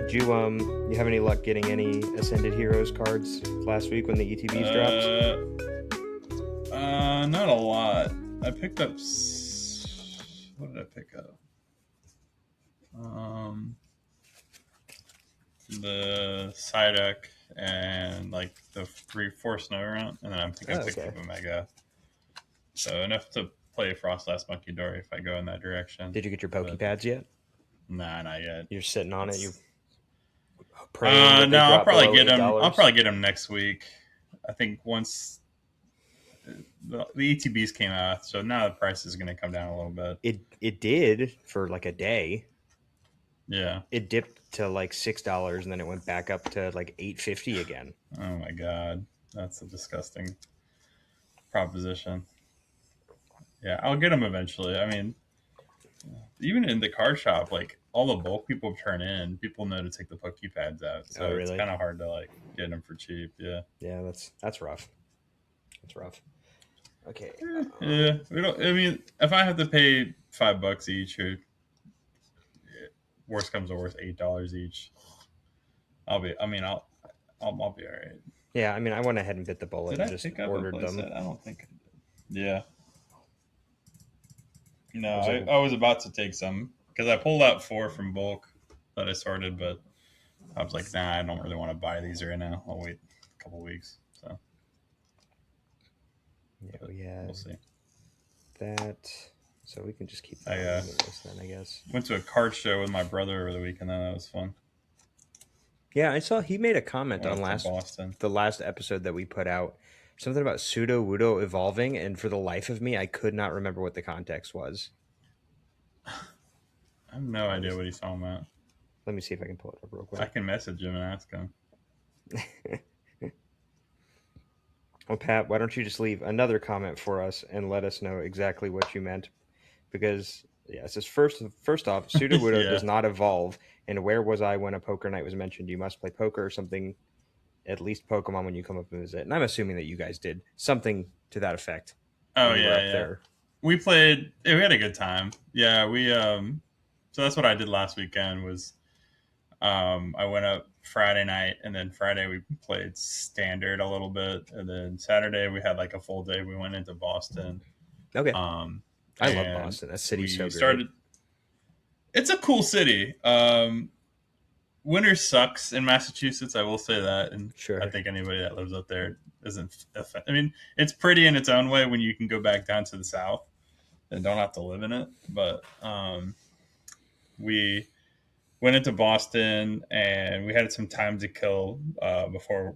Did you have any luck getting any Ascended Heroes cards last week when the ETBs dropped? Not a lot. I picked up. What did I pick up? The Psyduck and like the 3-4 snow round, and then I think I picked up a Mega. So enough to play Frostlast Monkey Dory if I go in that direction. Did you get your Pokepads yet? Nah, not yet. You're sitting on it. You praying? No, I'll probably get them. I'll probably get them next week. I think once the ETBs came out, so now the price is going to come down a little bit. It did for like a day. Yeah, it dipped to like $6, and then it went back up to like $8.50 again. Oh my god, that's a disgusting proposition. Yeah, I'll get them eventually. I mean, even in the card shop, like all the bulk people turn in, people know to take the Pokepads out, so it's kind of hard to like get them for cheap. Yeah, that's rough. That's rough. Okay. Yeah, we don't. I mean, if I have to pay $5 each, or worst comes to worst, $8 each, I'll be. I mean, I'll be all right. Yeah, I mean, I went ahead and bit the bullet and just ordered them. I don't think I did. Yeah. No, I was about to take some because I pulled out 4 from bulk that I sorted, but I was like, nah, I don't really want to buy these right now. I'll wait a couple weeks. So yeah, we'll see. That, so we can just keep that this then, I guess. Went to a card show with my brother over the weekend. That was fun. Yeah, I saw he made a comment on the last episode that we put out. Something about Pseudo Wudo evolving, and for the life of me, I could not remember what the context was. I have no idea what he's talking about. Let me see if I can pull it up real quick. I can message him and ask him. Well, Pat, why don't you just leave another comment for us and let us know exactly what you meant? Because, yeah, it says, first off, Pseudo Wudo does not evolve, and where was I when a poker night was mentioned? You must play poker or something, at least Pokemon, when you come up and visit. And I'm assuming that you guys did something to that effect. Oh, yeah. There. We played, we had a good time. Yeah, so that's what I did last weekend was I went up Friday night, and then Friday we played standard a little bit, and then Saturday we had like a full day. We went into Boston. Okay. I love Boston. That city's so great. It's a cool city. Winter sucks in Massachusetts, I will say that, and sure. I think anybody that lives up there isn't. I mean, it's pretty in its own way when you can go back down to the south and don't have to live in it. But we went into Boston, and we had some time to kill before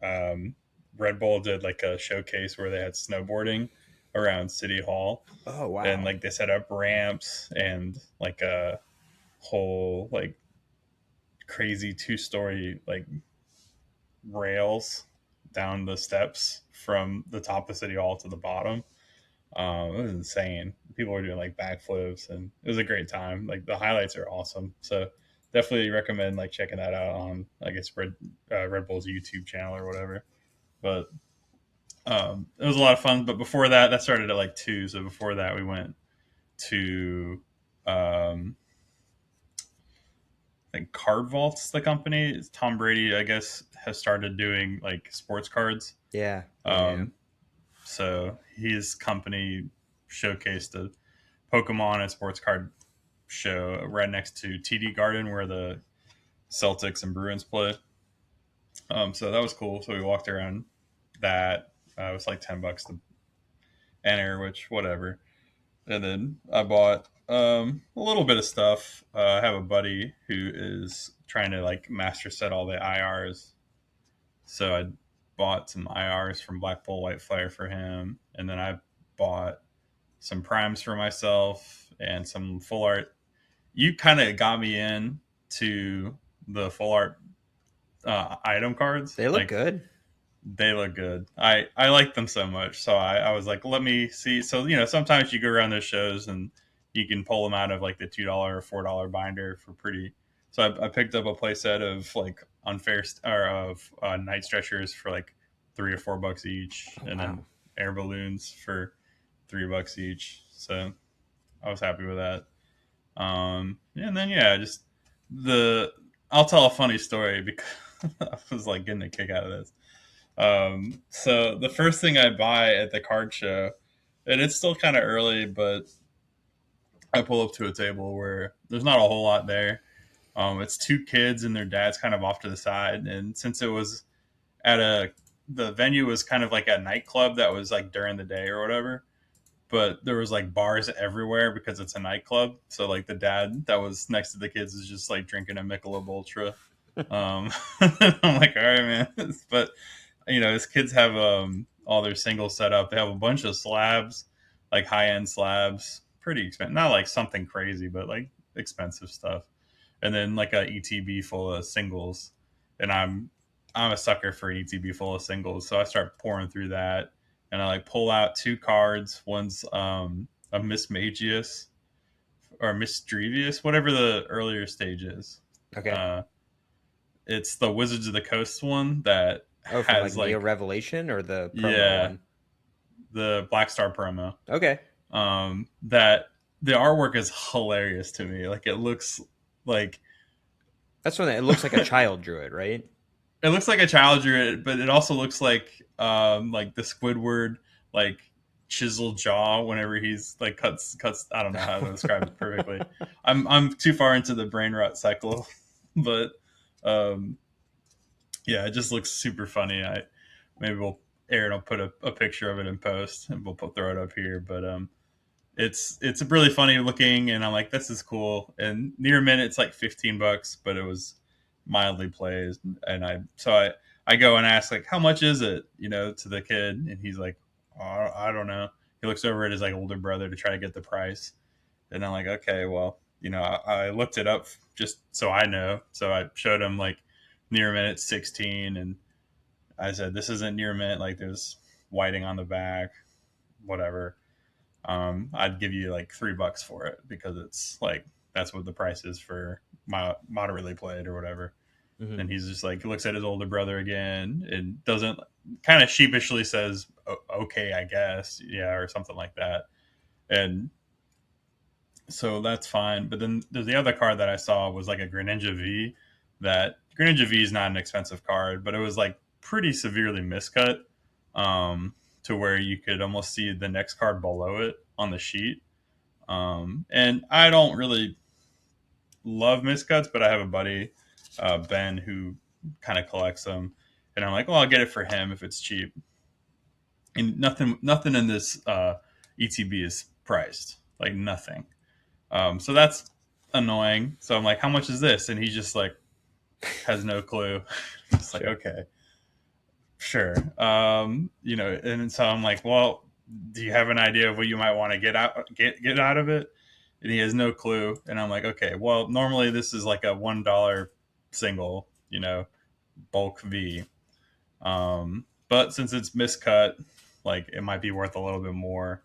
Red Bull did like a showcase where they had snowboarding around City Hall. Oh wow! And like they set up ramps and like a whole like crazy 2-story like rails down the steps from the top of City Hall to the bottom. It was insane. People were doing like backflips, and it was a great time. Like the highlights are awesome. So definitely recommend like checking that out on, I guess, Red Bull's YouTube channel or whatever. But it was a lot of fun. But before that started at like 2. So before that we went to I think Card Vault's the company. Tom Brady, I guess, has started doing like sports cards. Yeah. So his company showcased a Pokemon and sports card show right next to TD Garden, where the Celtics and Bruins play. So that was cool. So we walked around that. It was like $10 to enter, which whatever. And then I bought a little bit of stuff. I have a buddy who is trying to like master set all the IRs. So I bought some IRs from Black Bull White Flare for him. And then I bought some primes for myself and some full art. You kind of got me in to the full art item cards. They look good. They look good. I like them so much. So I was like, let me see. So, you know, sometimes you go around those shows and you can pull them out of like the $2 or $4 binder for pretty. So I picked up a playset of like night stretchers for like $3 or $4 each. And then air balloons for $3 each. So I was happy with that. And then, just I'll tell a funny story because I was like getting a kick out of this. So the first thing I buy at the card show, and it's still kind of early, but I pull up to a table where there's not a whole lot there. It's two kids and their dad's kind of off to the side, and since it was at the venue was kind of like a nightclub that was like during the day or whatever, but there was like bars everywhere because it's a nightclub. So like the dad that was next to the kids is just like drinking a Michelob Ultra. I'm like, all right, man. But his kids have all their singles set up. They have a bunch of slabs, like high end slabs, pretty expensive. Not like something crazy, but like expensive stuff. And then like a ETB full of singles. And I'm a sucker for an ETB full of singles, so I start pouring through that, and I like pull out two cards. One's a Miss Magius or Misdrevious, whatever the earlier stage is. Okay. It's the Wizards of the Coast one that has like Neo Revelation or the promo one? The Black Star promo. Okay. That the artwork is hilarious to me. Like it looks like that's when it looks like a child drew it, right? It looks like a child drew it, but it also looks like the Squidward like chiseled jaw whenever he's like cuts. I don't know how to describe it perfectly. I'm too far into the brain rot cycle, but yeah, it just looks super funny. Aaron will put a picture of it in post, and we'll throw it up here. But it's really funny looking, and I'm like, this is cool. And near mint, it's like $15, but it was mildly played, and I go and ask like, how much is it, to the kid, and he's like, oh, I don't know. He looks over at his like older brother to try to get the price, and I'm like, okay, well, I looked it up just so I know. So I showed him like near mint 16, and I said, this isn't near mint, like there's whiting on the back, whatever. I'd give you like $3 for it because it's like that's what the price is for moderately played or whatever. Mm-hmm. And he's just like, looks at his older brother again and doesn't, kind of sheepishly says, okay, I guess, yeah, or something like that. And so that's fine. But then there's the other card that I saw was like a Greninja V. That Greninja V is not an expensive card, but it was like pretty severely miscut, to where you could almost see the next card below it on the sheet. And I don't really love miscuts, but I have a buddy, Ben, who kind of collects them, and I'm like, well, I'll get it for him if it's cheap. And nothing in this ETB is priced, like nothing. So that's annoying. So I'm like, how much is this? And he just like has no clue. It's like, okay, sure. And so I'm like, well, do you have an idea of what you might want to get out of it? And he has no clue. And I'm like, okay, well, normally this is like a $1 single, bulk V. But since it's miscut, like it might be worth a little bit more.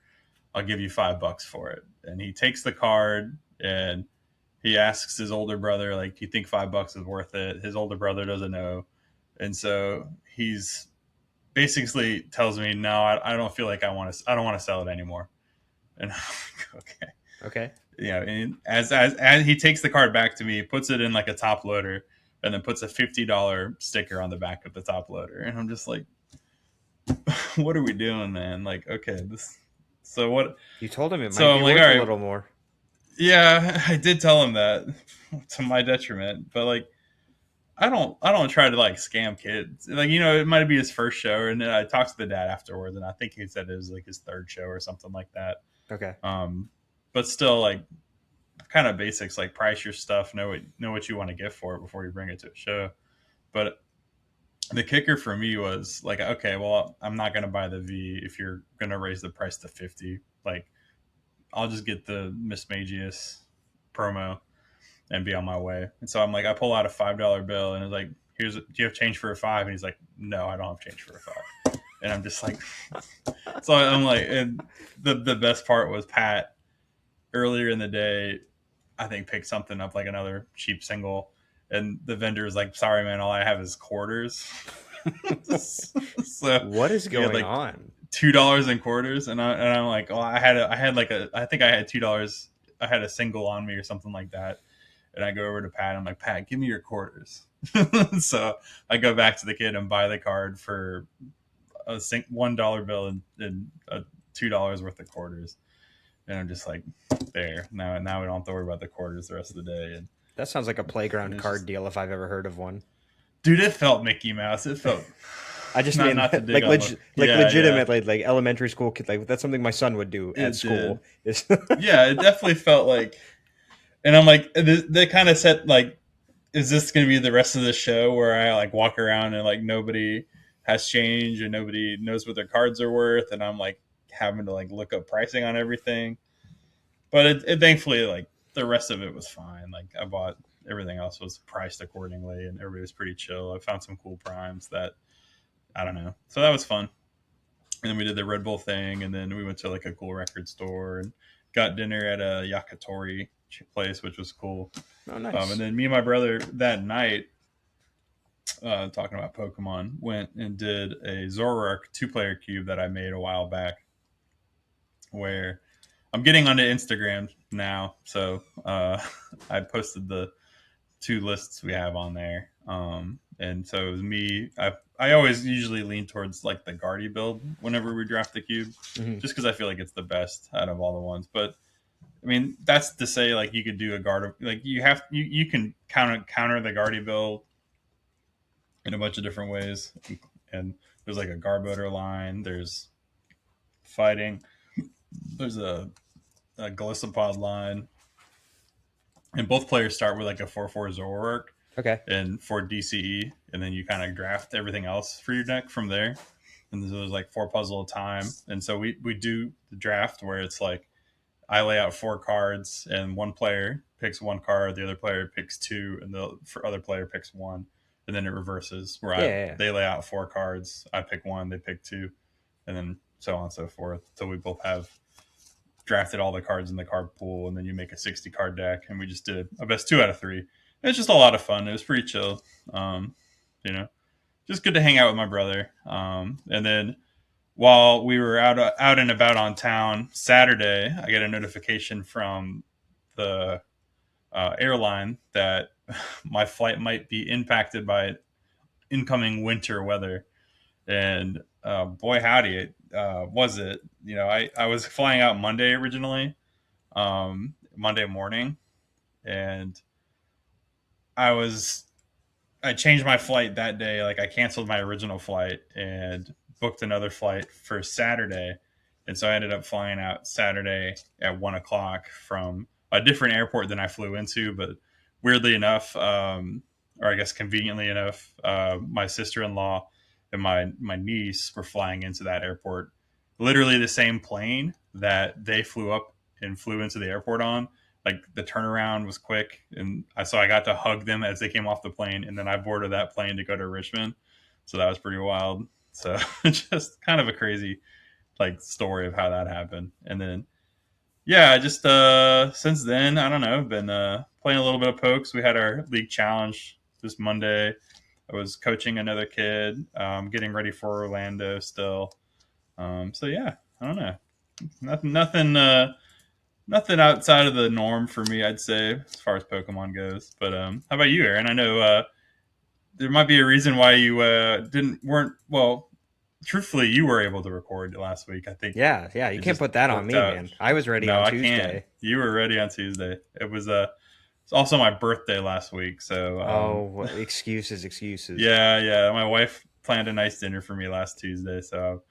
I'll give you $5 for it. And he takes the card and he asks his older brother, like, do you think $5 is worth it? His older brother doesn't know. And so he's basically tells me, no, I don't feel like I don't want to sell it anymore. And I'm like, okay. And as he takes the card back to me, puts it in like a top loader, and then puts a $50 sticker on the back of the top loader. And I'm just like, what are we doing, man? Like, okay, so what? You told him it might be worth a little more. Yeah, I did tell him that to my detriment, but like, I don't try to like scam kids. Like, it might be his first show, and then I talked to the dad afterwards, and I think he said it was like his third show or something like that. Okay. But still, like, kind of basics, like price your stuff, know what you want to get for it before you bring it to a show. But the kicker for me was like, okay, well, I'm not going to buy the V if you're going to raise the price to 50. Like, I'll just get the Miss Magius promo and be on my way. And so I'm like, I pull out a $5 bill and it's like, do you have change for a $5? And he's like, no, I don't have change for a $5. And I'm just like, so I'm like, and the best part was Pat earlier in the day, I think picked something up, like another cheap single. And the vendor was like, sorry, man, all I have is quarters. So what is going on? $2 in quarters. And I'm like, oh, I think I had $2. I had a single on me or something like that. And I go over to Pat. I'm like, Pat, give me your quarters. So I go back to the kid and buy the card for a $1 bill and $2 worth of quarters. And I'm just like, there. Now we don't have to worry about the quarters the rest of the day. And that sounds like a playground card just, deal if I've ever heard of one. Dude, it felt Mickey Mouse. It felt. I just mean not to dig legitimately, like elementary school kid. Like that's something my son would do at school. Yeah, it definitely felt like. And I'm like, they kind of set like, is this going to be the rest of the show where I like walk around and like nobody has change and nobody knows what their cards are worth, and I'm like having to like look up pricing on everything. But it thankfully, like the rest of it was fine. Like I bought everything else was priced accordingly, and everybody was pretty chill. I found some cool primes that I don't know, so that was fun. And then we did the Red Bull thing, and then we went to like a cool record store and got dinner at a yakitori place, which was cool. Oh, nice. And then me and my brother that night, talking about Pokemon, went and did a Zoroark 2-player cube that I made a while back, where I'm getting onto Instagram now. So I posted the 2 lists we have on there. And so it was me. I always usually lean towards like the Guardy build whenever we draft the cube, just because I feel like it's the best out of all the ones. But I mean, that's to say like you could do a guard, like you can counter the Guardy build in a bunch of different ways. And there's like a Garbodor line. There's fighting. There's a Galissapod line. And both players start with like a 4/4 Zoroark. Okay. And for DCE, and then you kind of draft everything else for your deck from there. And there's like 4 puzzle at a time. And so we do the draft where it's like I lay out 4 cards, and one player picks 1 card, the other player picks 2, and the other player picks 1. And then it reverses where they lay out 4 cards, I pick 1, they pick 2, and then so on and so forth. So we both have drafted all the cards in the card pool, and then you make a 60 card deck. And we just did a best 2 out of 3. It's just a lot of fun. It was pretty chill. Just good to hang out with my brother. And then while we were out and about on town Saturday, I get a notification from the airline that my flight might be impacted by incoming winter weather. And boy, howdy, was it. I was flying out Monday originally, Monday morning, and I changed my flight that day. Like I canceled my original flight and booked another flight for Saturday. And so I ended up flying out Saturday at 1:00 from a different airport than I flew into. But weirdly enough, or I guess conveniently enough, my sister-in-law and my niece were flying into that airport, literally the same plane that they flew up and flew into the airport on. Like the turnaround was quick, and I got to hug them as they came off the plane, and then I boarded that plane to go to Richmond. So that was pretty wild. So just kind of a crazy like story of how that happened. And then just since then, I don't know, been playing a little bit of pokes. We had our league challenge this Monday. I was coaching another kid, getting ready for Orlando still. So yeah, I don't know, nothing outside of the norm for me, I'd say, as far as Pokemon goes. But how about you, Aaron? I know there might be a reason why you weren't. Well, truthfully, you were able to record last week, I think. Yeah. You can't put that on me, man. I was ready on Tuesday. I can't. You were ready on Tuesday. It was it's also my birthday last week, so. Excuses. Yeah. My wife planned a nice dinner for me last Tuesday, so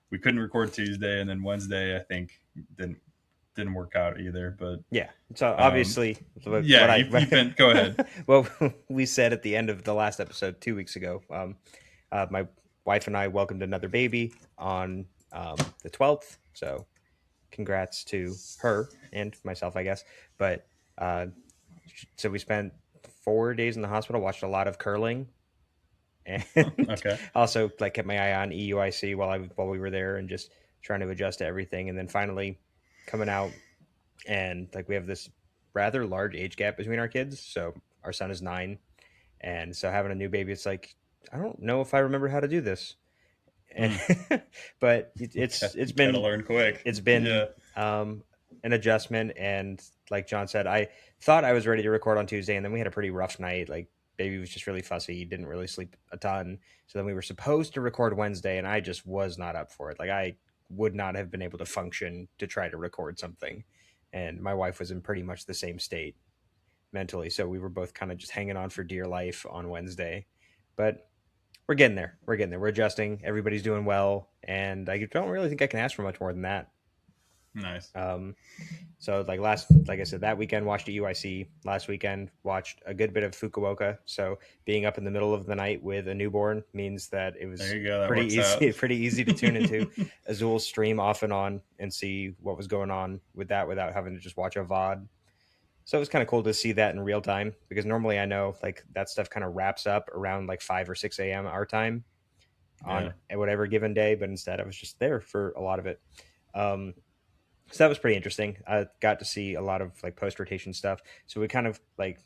we couldn't record Tuesday, and then Wednesday, I think, didn't work out either. But yeah, so obviously go ahead. Well, we said at the end of the last episode 2 weeks ago, my wife and I welcomed another baby on the 12th, so congrats to her and myself, I guess. But so we spent 4 days in the hospital, watched a lot of curling, and also like kept my eye on EUIC while we were there, and just trying to adjust to everything. And then finally coming out, and like we have this rather large age gap between our kids. So our son is 9, and so having a new baby, it's like, I don't know if I remember how to do this. And but it's been learn quick. It's been an an adjustment. And like John said, I thought I was ready to record on Tuesday, and then we had a pretty rough night. Like baby was just really fussy, didn't really sleep a ton. So then we were supposed to record Wednesday, and I just was not up for it. Like I would not have been able to function to try to record something. And my wife was in pretty much the same state mentally. So we were both kind of just hanging on for dear life on Wednesday. But we're getting there. We're getting there. We're adjusting. Everybody's doing well. And I don't really think I can ask for much more than that. Nice. So like I said, that weekend watched EUIC. Last weekend watched a good bit of Fukuoka. So being up in the middle of the night with a newborn means that it was pretty easy, pretty easy to tune into Azul's stream off and on and see what was going on with that without having to just watch a VOD. So it was kind of cool to see that in real time because normally I know like that stuff kind of wraps up around like 5 or 6 a.m. our time on whatever given day, but instead I was just there for a lot of it. So that was pretty interesting. I got to see a lot of like post rotation stuff. So we kind of like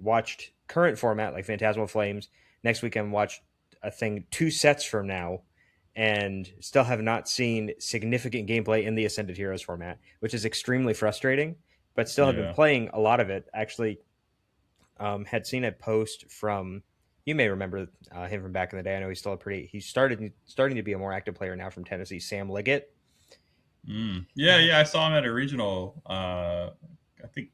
watched current format like Phantasmal Flames. Next weekend watched a thing 2 sets from now, and still have not seen significant gameplay in the Ascended Heroes format, which is extremely frustrating. But still have been playing a lot of it. Actually, had seen a post from, you may remember him from back in the day. I know he's still he's starting to be a more active player now, from Tennessee, Sam Liggett. Yeah, I saw him at a regional. I think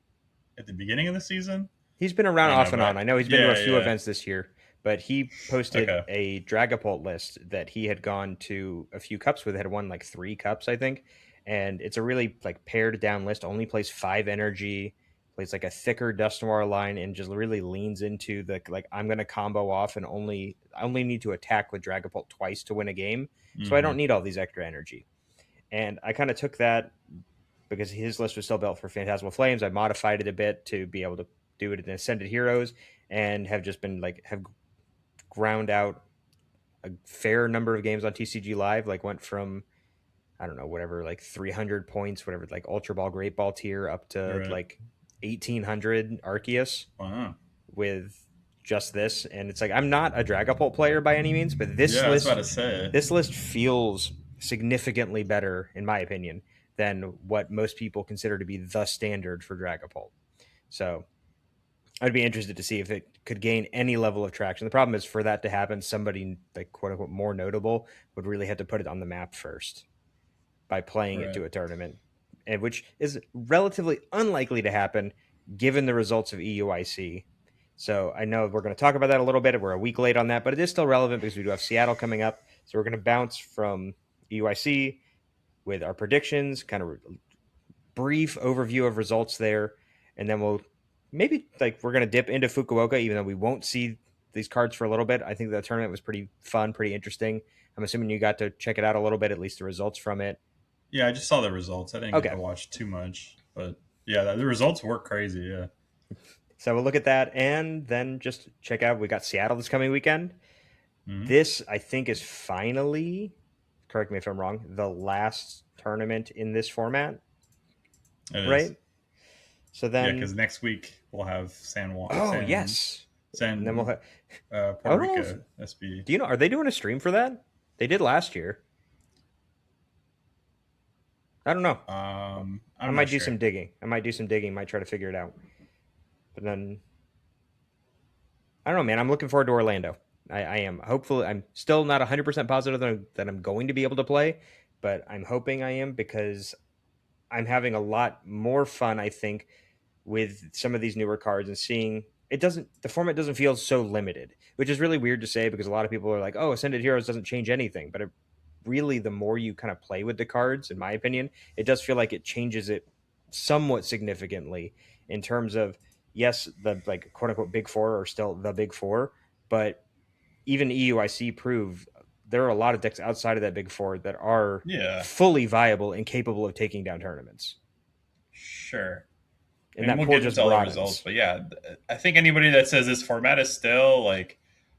at the beginning of the season. He's been around off and on. I know he's been to a few events this year, but he posted a Dragapult list that he had gone to a few cups with. Had won like 3 cups, I think. And it's a really like pared down list. Only plays 5 energy, plays like a thicker Dust Noir line, and just really leans into the like I'm going to combo off and I only need to attack with Dragapult twice to win a game, so I don't need all these extra energy. And I kind of took that because his list was still built for Phantasmal Flames. I modified it a bit to be able to do it in Ascended Heroes, and have just been like have ground out a fair number of games on TCG Live. Like went from I don't know, whatever, like 300 points, whatever, like Ultra Ball, Great Ball tier up to like 1800 Arceus with just this. And it's like, I'm not a Dragapult player by any means, but this list feels significantly better, in my opinion, than what most people consider to be the standard for Dragapult. So I'd be interested to see if it could gain any level of traction. The problem is, for that to happen, somebody like quote unquote more notable would really have to put it on the map first by playing it to a tournament, and which is relatively unlikely to happen given the results of EUIC. So I know we're going to talk about that a little bit. We're a week late on that, but it is still relevant because we do have Seattle coming up. So we're going to bounce from EUIC with our predictions, kind of brief overview of results there, and then we'll maybe we're going to dip into Fukuoka, even though we won't see these cards for a little bit. I think the tournament was pretty fun, pretty interesting. I'm assuming you got to check it out a little bit, at least the results from it. Yeah, I just saw the results. I didn't get to watch too much, but yeah, the results were crazy. Yeah. So we'll look at that, and then just check out. We got Seattle this coming weekend. This, I think, is finally, correct me if I'm wrong, the last tournament in this format. Right? So then, because next week we'll have San Juan. Yes. And then we'll have Puerto Rico SB. Do you know? Are they doing a stream for that? They did last year. I don't know. I might do some digging. Might try to figure it out. But then, I don't know, man. I'm looking forward to Orlando. I am. Hopefully, I'm still not 100% positive that I'm going to be able to play, but I'm hoping I am, because I'm having a lot more fun, I think, with some of these newer cards and seeing the format doesn't feel so limited, which is really weird to say because a lot of people are like, oh, Ascended Heroes doesn't change anything. But really, the more you kind of play with the cards, in my opinion, it does feel like it changes it somewhat significantly in terms of, yes, the like quote unquote big 4 are still the big 4, but even EUIC proved there are a lot of decks outside of that big 4 that are fully viable and capable of taking down tournaments. Sure. And that we'll get into all the results, but yeah, I think anybody that says this format is still like,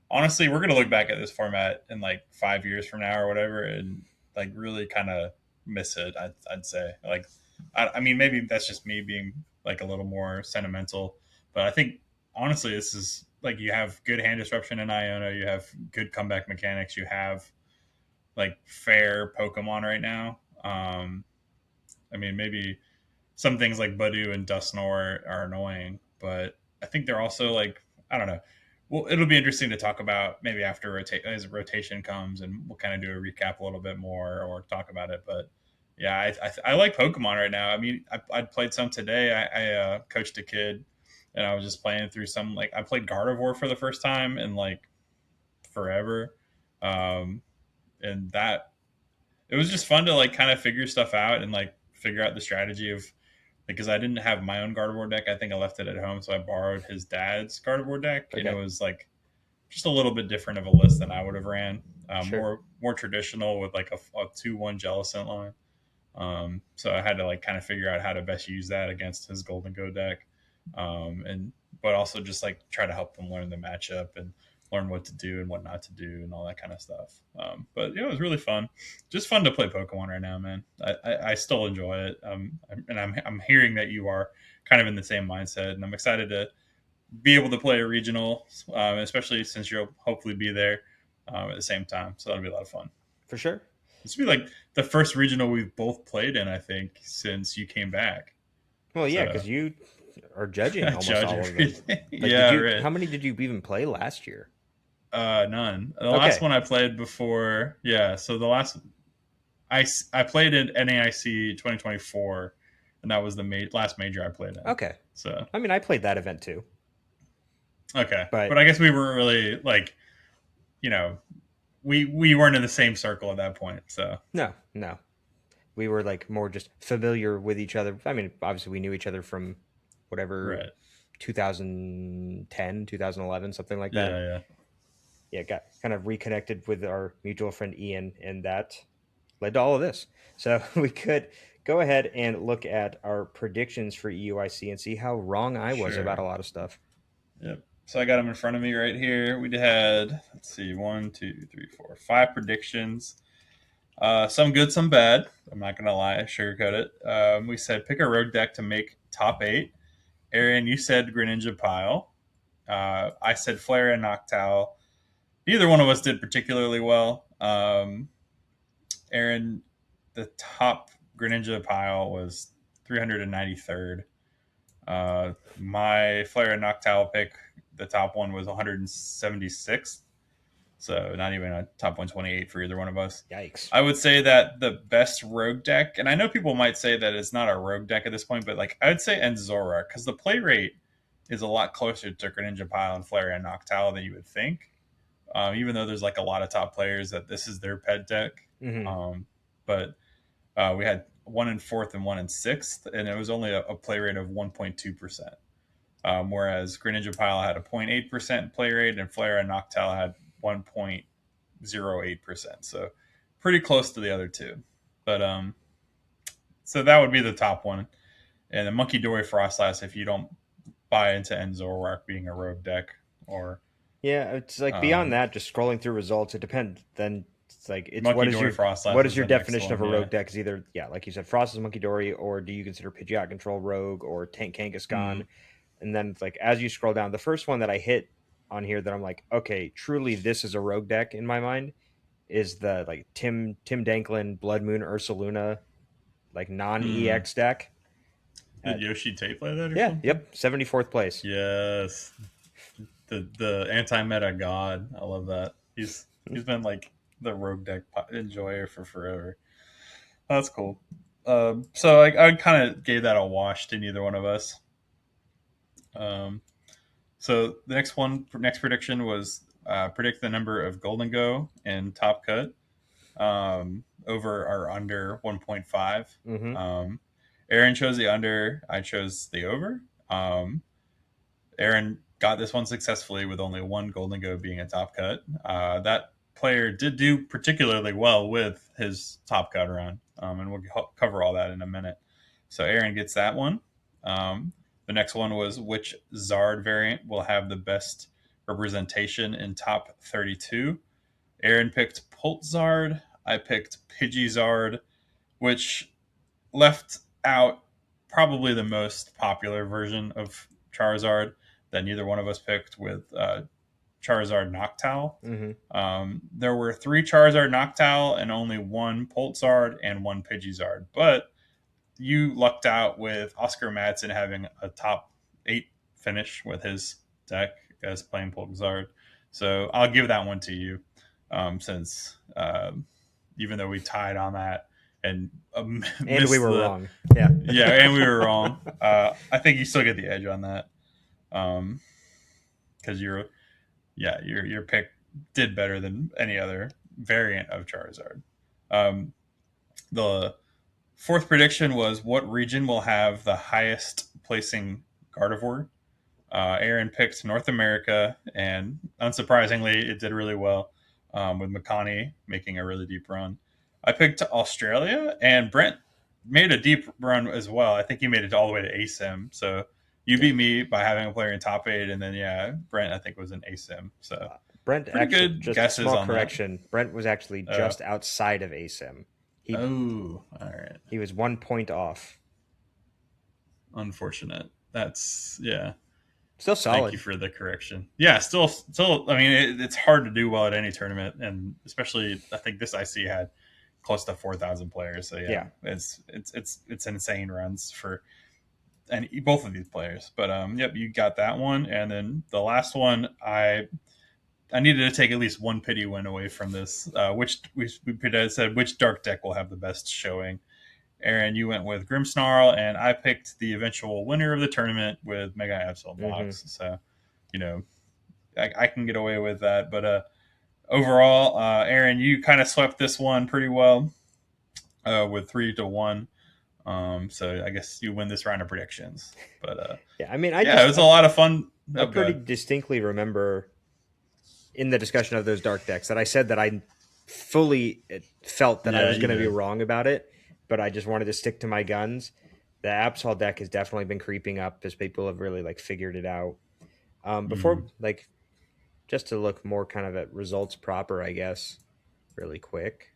honestly, we're gonna look back at this format in like 5 years from now or whatever, and like really kind of miss it. I'd say, like, I mean, maybe that's just me being like a little more sentimental, but I think honestly, this is like, you have good hand disruption in Iona, you have good comeback mechanics, you have like fair Pokemon right now. I mean, maybe some things like Badu and Dusknoir are annoying, but I think they're also like, I don't know. Well, it'll be interesting to talk about maybe after as rotation comes, and we'll kind of do a recap a little bit more or talk about it. But yeah, I like Pokemon right now. I mean, I played some today. I coached a kid, and I was just playing through some, like, I played Gardevoir for the first time in like forever, um, and that it was just fun to like kind of figure stuff out and like figure out the strategy of, because I didn't have my own Gardevoir deck. I think I left it at home, so I borrowed his dad's Gardevoir deck, and it Okay. was like just a little bit different of a list than I would have ran. Sure. More traditional with like a 2-1 Jellicent line. So I had to like kind of figure out how to best use that against his Golden Go deck, and but also just like try to help them learn the matchup and learn what to do and what not to do and all that kind of stuff. But yeah, it was really fun. Just fun to play Pokemon right now, man. I still enjoy it. And I'm hearing that you are kind of in the same mindset, and I'm excited to be able to play a regional, especially since you'll hopefully be there at the same time. So that'll be a lot of fun. For sure. This will be like the first regional we've both played in, I think, since you came back. Well, yeah, So because you are judging almost judge all of them. everything. Like, Yeah, did you? right. How many did you even play last year? None. The last Okay. one I played before, yeah. So the last I played in NAIC 2024, and that was the last major I played in. Okay. So I mean, I played that event too, okay, but but I guess we weren't really like, you know, we weren't in the same circle at that point. So no, we were like more just familiar with each other. I mean, obviously we knew each other from whatever right, 2010, 2011, something like that. yeah, yeah, Yeah, got kind of reconnected with our mutual friend Ian, and that led to all of this. So we could go ahead and look at our predictions for EUIC and see how wrong I was about sure, a lot of stuff. yep. So I got them in front of me right here. We had, let's see, 5 predictions. Some good, some bad. I'm not gonna lie, sugarcoat it. We said pick a rogue deck to make top 8. Aaron, you said Greninja Pile. I said Flare and Noctowl. Neither one of us did particularly well. Aaron, the top Greninja Pile was 393rd. My Flare and Noctowl pick, the top one was 176th. So not even a top 128 for either one of us. Yikes. I would say that the best rogue deck, and I know people might say that it's not a rogue deck at this point, but like I would say Enzora, because the play rate is a lot closer to Greninja Pile and Flare and Noctowl than you would think. Even though there's like a lot of top players that this is their pet deck. Mm-hmm. But we had one in fourth and one in sixth, and it was only a play rate of 1.2%. Whereas Greninja Pile had a 0.8% play rate, and Flare and Noctowl had 1.08%. So pretty close to the other two. But so that would be the top one. And the Monkey Dory Frostlass, if you don't buy into Enzorark being a rogue deck, or Yeah, it's like beyond that, just scrolling through results, it depends. Then it's like it's Monkey Dory Frostlass what is your the next definition of a one, rogue yeah. deck? Is either like you said, Frost is Monkey Dory, or do you consider Pidgeot Control rogue or Tank Kangaskhan? And then it's like as you scroll down, the first one that I hit on here that I'm like, okay, truly this is a rogue deck in my mind is the like Tim Danklin Blood Moon Ursaluna like non EX deck. Did Yoshi Tate play that or Yeah, something? yep, 74th place. Yes. The anti meta god. I love that. He's been like the rogue deck enjoyer for forever. That's cool. So I kind of gave that a wash to neither one of us. So the next prediction was predict the number of Golden Go in Top Cut over or under 1.5. Mm-hmm. Aaron chose the under. I chose the over. Aaron got this one successfully with only one Golden Go being a Top Cut. That player did do particularly well with his Top Cut run, and we'll cover all that in a minute. So Aaron gets that one. The next one was which Zard variant will have the best representation in top 32. Aaron picked Pultzard. I picked Pidgeysard, which left out probably the most popular version of Charizard that neither one of us picked with Charizard Noctowl. Mm-hmm. There were 3 Charizard Noctowl and only 1 Pultzard and 1 Pidgeysard. But you lucked out with Oscar Madsen having a top 8 finish with his deck as playing Polgazard. So I'll give that one to you, since even though we tied on that and And we missed were the wrong. Yeah. yeah, and we were wrong. I think you still get the edge on that, because your pick did better than any other variant of Charizard. Um, the fourth prediction was what region will have the highest placing Gardevoir. Aaron picked North America, and unsurprisingly, it did really well, with Makani making a really deep run. I picked Australia, and Brent made a deep run as well. I think he made it all the way to ASIM. So you beat me by having a player in top 8, and then Brent I think was in ASIM. So Brent pretty actually, good just a guesses small on correction. Brent was actually just outside of ASIM. that. Oh, all right. He was 1 point off. Unfortunate. That's Still solid. Thank you for the correction. Yeah, still. I mean, it's hard to do well at any tournament, and especially I think this IC had close to 4,000 players. So it's insane runs for and both of these players. But yep, you got that one, and then the last one, I needed to take at least one pity win away from this. Which we said which dark deck will have the best showing. Aaron, you went with Grimmsnarl, and I picked the eventual winner of the tournament with Mega Absol Box. Mm-hmm. So, I can get away with that. But overall, Aaron, you kind of swept this one pretty well, with 3-1. So I guess you win this round of predictions. But it was a lot of fun. I pretty distinctly remember in the discussion of those dark decks that I said that I fully felt that I was going to be wrong about it, but I just wanted to stick to my guns. The Absol deck has definitely been creeping up as people have really figured it out. Before just to look more kind of at results proper, I guess, really quick.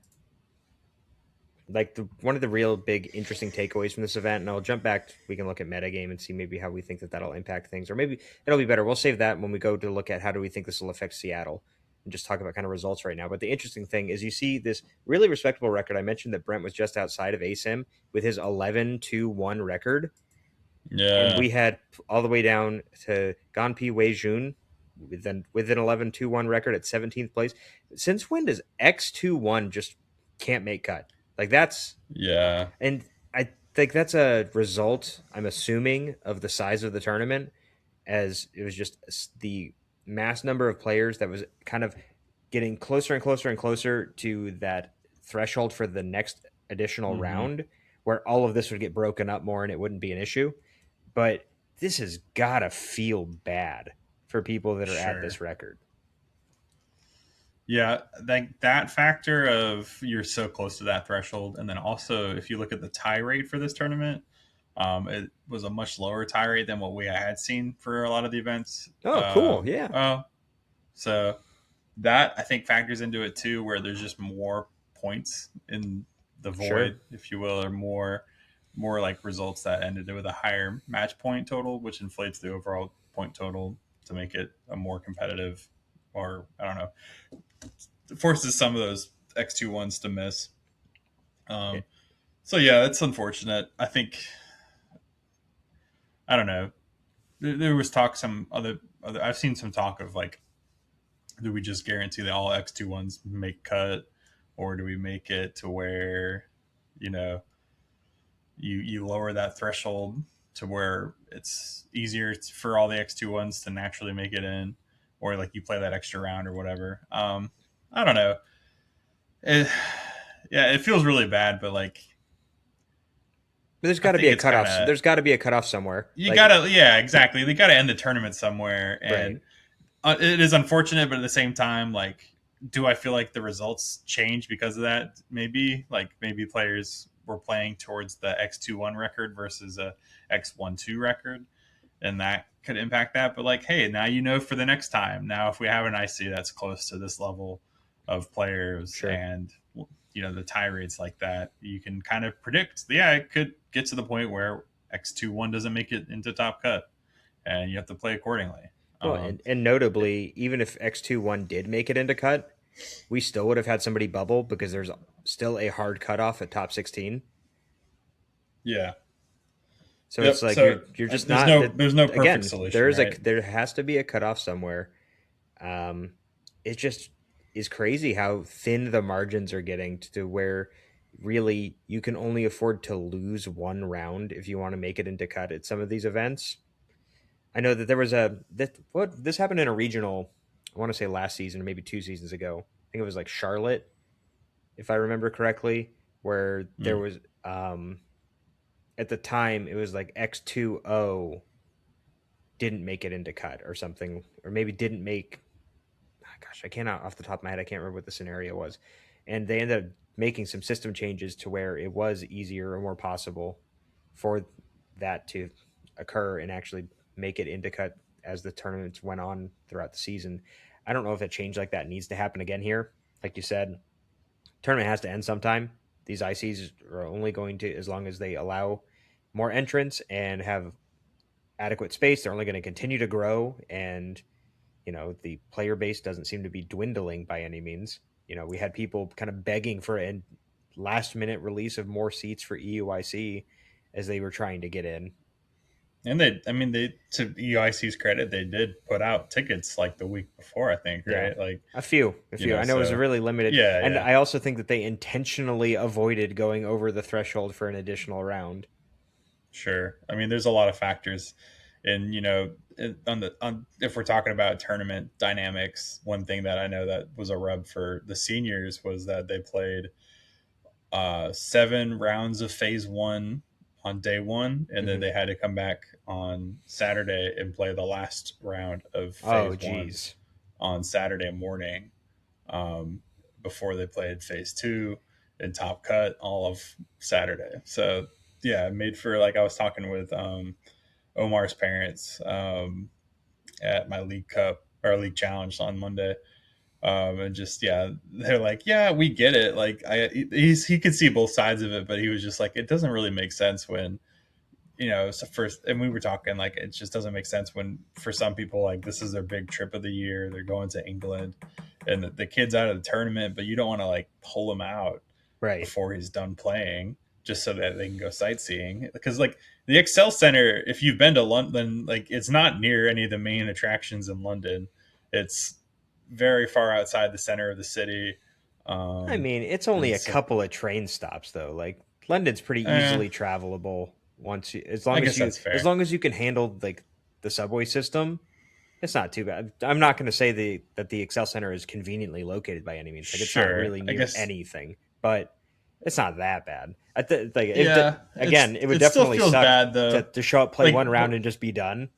One of the real big interesting takeaways from this event, and I'll jump back, we can look at metagame and see maybe how we think that'll impact things, or maybe it'll be better. We'll save that when we go to look at how do we think this will affect Seattle and just talk about kind of results right now. But the interesting thing is you see this really respectable record. I mentioned that Brent was just outside of ASIM with his 11-2-1 record. Yeah. And we had all the way down to Ganpi Wei Jun with an 11-2-1 record at 17th place. Since when does X21 just can't make cut? That's and I think that's a result, I'm assuming, of the size of the tournament, as it was just the mass number of players that was kind of getting closer and closer and closer to that threshold for the next additional round, where all of this would get broken up more and it wouldn't be an issue. But this has got to feel bad for people that are at this record. Yeah, that factor of you're so close to that threshold, and then also if you look at the tie rate for this tournament, it was a much lower tie rate than what we had seen for a lot of the events. Oh, cool! Yeah. So that I think factors into it too, where there's just more points in the void, if you will, or more results that ended with a higher match point total, which inflates the overall point total to make it a more competitive, or I don't know, forces some of those X21s to miss. So that's unfortunate. I think, I don't know. There was talk, some other I've seen some talk of do we just guarantee that all X21s make cut, or do we make it to where, you lower that threshold to where it's easier for all the X21s to naturally make it in, or you play that extra round or whatever. I don't know. It feels really bad, but there's got to be a cutoff. There's got to be a cutoff somewhere. Exactly. They got to end the tournament somewhere, and it is unfortunate. But at the same time, do I feel like the results change because of that? Maybe maybe players were playing towards the X21 record versus a X12 record, and that could impact that. But hey, now for the next time. Now, if we have an IC that's close to this level of players, and the tie rates like that, you can kind of predict. It could get to the point where X21 doesn't make it into top cut, and you have to play accordingly. Well, and notably, even if X21 did make it into cut, we still would have had somebody bubble because there's still a hard cutoff at top 16. Yeah. So it's Yep. like So you're just there's not no there's no perfect again, solution, right? there has to be a cutoff somewhere. Um, it just is crazy how thin the margins are getting to where really you can only afford to lose one round if you want to make it into cut at some of these events. I know that there was a that what this happened in a regional. I want to say last season, or maybe 2 seasons ago. I think it was like Charlotte, if I remember correctly, where there Mm. was at the time it was like X2O didn't make it into cut or something, or maybe didn't make. Gosh, I cannot off the top of my head. I can't remember what the scenario was, and they ended up making some system changes to where it was easier or more possible for that to occur and actually make it into cut as the tournaments went on throughout the season. I don't know if a change like that needs to happen again here. Like you said, tournament has to end sometime. These ICs are only going to, as long as they allow more entrants and have adequate space, they're only going to continue to grow. And, the player base doesn't seem to be dwindling by any means. We had people kind of begging for a last minute release of more seats for EUIC as they were trying to get in. And they, to EUIC's credit, they did put out tickets like the week before, I think, Yeah. right? Like, A few. I know it was so really limited. yeah, And yeah, I also think that they intentionally avoided going over the threshold for an additional round. sure. I mean, there's a lot of factors, and if we're talking about tournament dynamics, one thing that I know that was a rub for the seniors was that they played 7 rounds of phase one on day one, and then Hmm. they had to come back on Saturday and play the last round of Oh, phase one geez. on Saturday morning, um, before they played phase two and top cut all of Saturday. So yeah, it made for, like, I was talking with Omar's parents at my league cup or league challenge on Monday. And just, yeah, they're like, yeah, we get it. Like, he could see both sides of it, but he was just like, it doesn't really make sense when, so first, and we were talking, like, it just doesn't make sense when, for some people, like, this is their big trip of the year, they're going to England, and the kid's out of the tournament, but you don't want to, like, pull him out Right. before he's done playing just so that they can go sightseeing. Because, like, the Excel Center, if you've been to London, like, it's not near any of the main attractions in London. It's very far outside the center of the city. I mean, it's only And a so, couple of train stops though. Like London's pretty eh, easily travelable once you I guess that's as fair. long as you can handle like the subway system, it's not too bad. I'm not going to say that the Excel Center is conveniently located by any means. Like it's not Sure, really I near guess. anything, but it's not that bad. Yeah, Again, it would it still definitely feels suck bad though. to show up, play Like, one round, and just be done.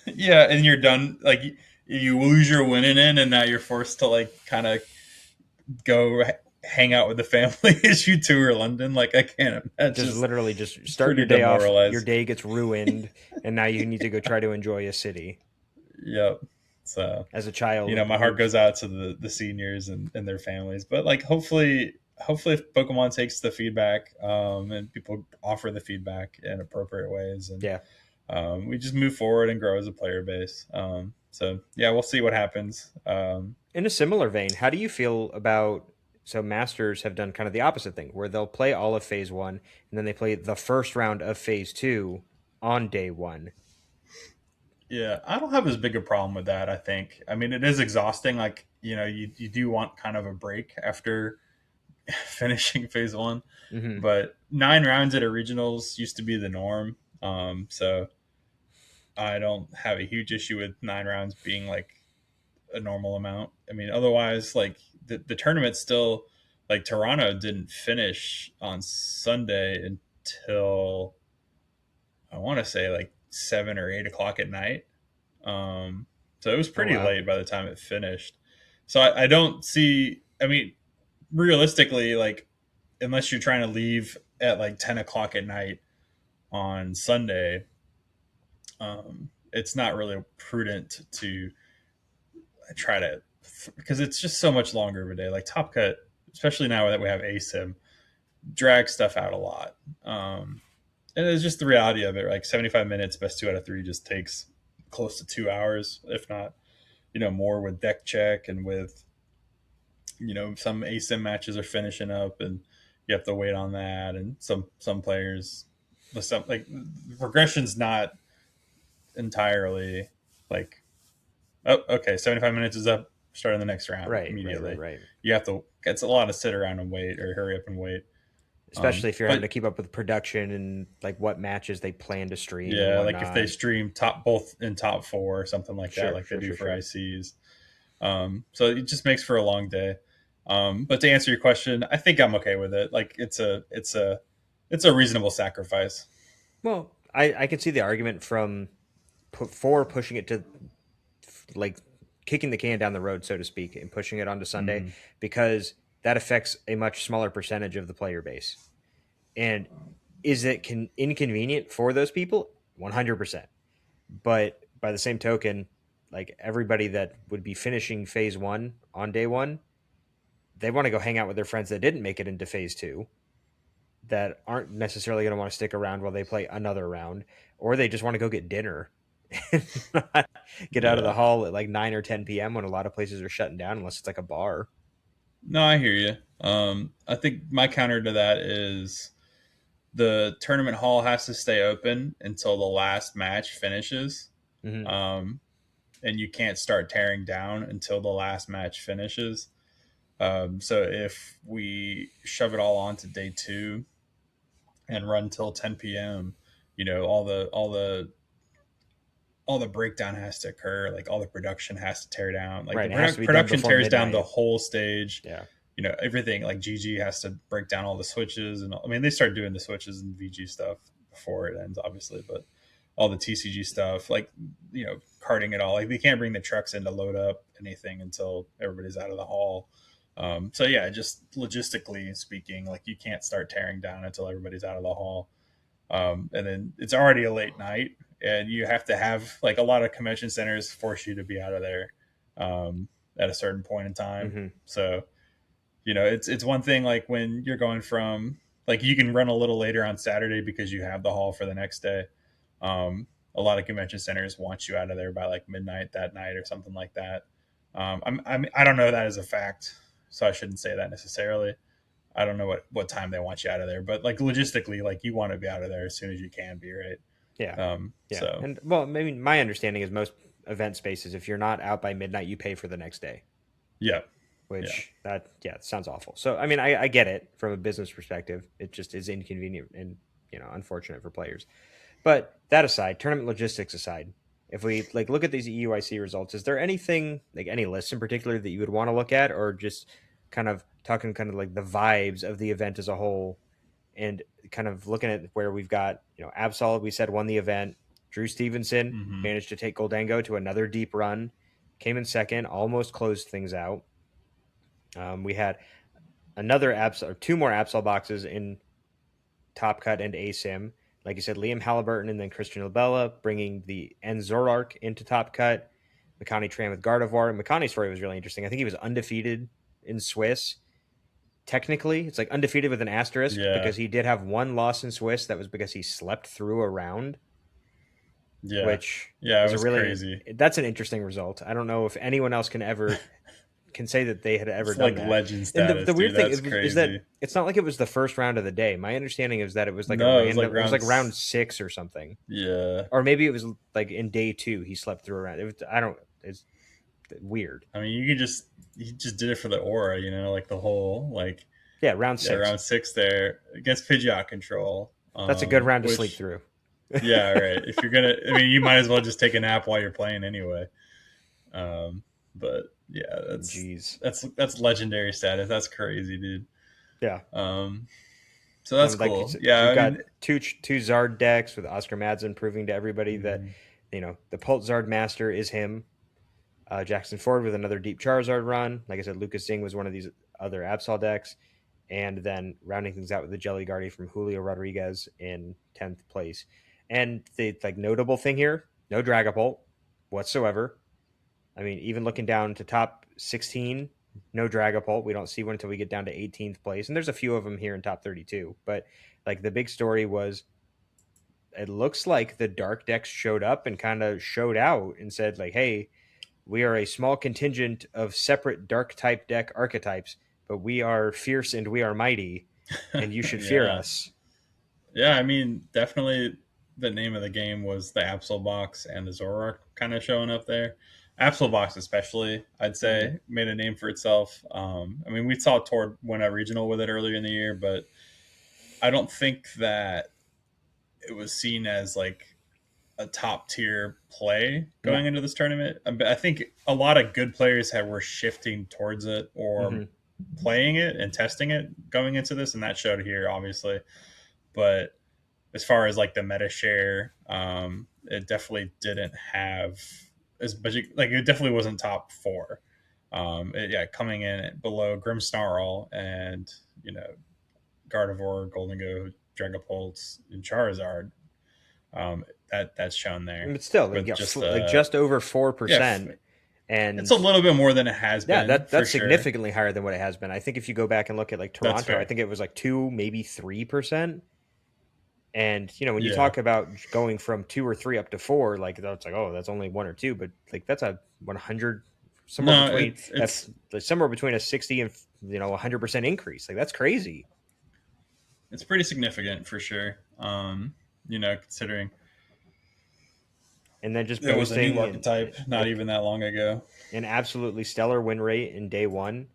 yeah, and you're done. Like, you lose your winning in, and now you're forced to, like, kind of go hang out with the family as you tour London. Like, I can't. That's Just just literally just start pretty your day off. Your demoralized. day gets ruined, and now you need to go try to enjoy a city. Yep. So, As a child my heart who goes out to the seniors and their families. But, like, hopefully if Pokemon takes the feedback, and people offer the feedback in appropriate ways, and yeah. we just move forward and grow as a player base. So yeah, we'll see what happens. In a similar vein, how do you feel about so masters have done kind of the opposite thing where they'll play all of phase one and then they play the first round of phase two on day one. Yeah, I don't have as big a problem with that. I think. I mean, it is exhausting. Like, you do want kind of a break after finishing phase one, Hmm. but 9 rounds at a regionals used to be the norm. So I don't have a huge issue with 9 rounds being, like, a normal amount. I mean, otherwise, like, the tournament still, like, Toronto didn't finish on Sunday until, I want to say, like, 7 or 8 o'clock at night. So it was Oh pretty wow. late by the time it finished. So I don't see. I mean, realistically, like, unless you're trying to leave at, like, 10 o'clock at night on Sunday, it's not really prudent to try to, because it's just so much longer of a day. Like, Top Cut, especially now that we have ASIM, drag stuff out a lot. And it's just the reality of it. Like, 75 minutes, best 2 out of 3 just takes close to 2 hours, if not, more, with deck check and with, some ASIM matches are finishing up and you have to wait on that. And some players like progression's not entirely like, oh, okay, 75 minutes is up, starting the next round immediately. Right. You have to, it's a lot of sit around and wait or hurry up and wait. Especially if you're having to But keep up with production and like what matches they plan to stream and yeah, like if they whatnot. stream both in top four or something like that, like they do for ICs. So it just makes for a long day. But to answer your question, I think I'm okay with it. Like it's a reasonable sacrifice. Well, I can see the argument for pushing it to like kicking the can down the road, so to speak, and pushing it onto Sunday Mm-hmm. because that affects a much smaller percentage of the player base. And is it inconvenient for those people? 100%. But by the same token, like everybody that would be finishing phase one on day one, they want to go hang out with their friends that didn't make it into phase two, that aren't necessarily going to want to stick around while they play another round, or they just want to go get dinner and not get out of the Yeah. hall at like 9 or 10 p.m. when a lot of places are shutting down unless it's like a bar. No, I hear you. I think my counter to that is the tournament hall has to stay open until the last match finishes. Mm-hmm. Um, and you can't start tearing down until the last match finishes. So if we shove it all onto day two and run till 10 p.m., all the breakdown has to occur. Like all the production has to tear down. Like Right. the It has to be done production before tears down the midnight. whole stage. Yeah. Everything. Like GG has to break down all the switches, and I mean they start doing the switches and VG stuff before it ends, obviously, but all the TCG stuff, like carting it all. Like they can't bring the trucks in to load up anything until everybody's out of the hall. So yeah, just logistically speaking, like you can't start tearing down until everybody's out of the hall. And then it's already a late night, and you have to have like a lot of convention centers force you to be out of there at a certain point in time. Mm-hmm. So it's one thing like when you're going from like you can run a little later on Saturday because you have the hall for the next day. A lot of convention centers want you out of there by like midnight that night or something like that. I don't know that as a fact, so I shouldn't say that necessarily. I don't know what time they want you out of there, but like logistically, like you want to be out of there as soon as you can be, right? Yeah. Yeah. So And well, maybe my understanding is most event spaces, if you're not out by midnight, you pay for the next day, yeah, yeah, which sounds awful. So, I mean, I get it from a business perspective. It just is inconvenient and, unfortunate for players. But that aside, tournament logistics aside, if we like look at these EUIC results, is there anything like any lists in particular that you would want to look at, or just kind of talking kind of like the vibes of the event as a whole, and kind of looking at where we've got Absol, we said, won the event. Drew Stevenson mm-hmm. managed to take Goldango to another deep run, came in second, almost closed things out. We had another Absol, or two more Absol boxes in Top Cut and ASIM. Like you said, Liam Halliburton and then Christian Labella bringing the Enzorark into Top Cut. Makani Tran with Gardevoir. Makani's story was really interesting. I think he was undefeated in Swiss. Technically, it's like undefeated with an asterisk Yeah, because he did have one loss in Swiss. That was because he slept through a round, yeah, which yeah. It is a was really crazy. that's an interesting result. I don't know if anyone else can say that they had ever It's done like that. legend And status, the weird dude. thing That's is crazy. that it's not like it was the first round of the day. My understanding is that it was like a No, it was like random. It was like round 6 or something, yeah. or maybe it was like in day 2 he slept through a round. It was, I don't. It's weird. I mean, he just did it for the aura, like the whole like Yeah, round yeah, 6. round 6 there against Pidgeot control. That's a good round to sleep Which through. yeah, right. If you're gonna, I mean, you might as well just take a nap while you're playing anyway. But yeah, Jeez. that's legendary status. That's crazy, dude. Yeah. So that's And like cool. Yeah, we've I got mean, two Zard decks with Oscar Madsen proving to everybody that mhm. the Pult Zard master is him. Jackson Ford with another deep Charizard run. Like I said, Lucas Singh was one of these other Absol decks. And then rounding things out with the Jelly Guardy from Julio Rodriguez in 10th place. And the like notable thing here, no Dragapult whatsoever. I mean, even looking down to top 16, no Dragapult. We don't see one until we get down to 18th place. And there's a few of them here in top 32. But like the big story was it looks like the dark decks showed up and kind of showed out and said like, hey, we are a small contingent of separate dark type deck archetypes, but we are fierce and we are mighty, and you should fear Yeah, us. Yeah, I mean, definitely the name of the game was the Absol Box and the Zoroark kind of showing up there. Absol Box, especially, I'd Hmm. say, made a name for itself. I mean, we saw Tord win a regional with it earlier in the year, but I don't think that it was seen as like a top tier play No. going into this tournament. I think a lot of good players were shifting towards it or Hmm. playing it and testing it going into this, and that showed here, obviously. But as far as like the meta share, it definitely didn't have as much. Like it definitely wasn't top four. Yeah, coming in below Grimmsnarl and Gardevoir, Goldengo, Dragapult, and Charizard. That's shown there, But still, they with got just like just over yeah, 4%, it's and a little bit more than it has yeah, been for that's sure. significantly higher than what it has been. I think if you go back and look at like That's Toronto, I fair. think it was like 2, maybe 3%. And when you Yeah. talk about going from 2 or 3 up to 4, like that's like, oh, that's only 1 or 2, but like that's a 100, somewhere No, between it's somewhere between a 60 and 100% increase. Like that's crazy. it's pretty significant for sure. Considering And then just there was a new boasting archetype not like even that long ago. an absolutely stellar win rate in day 1,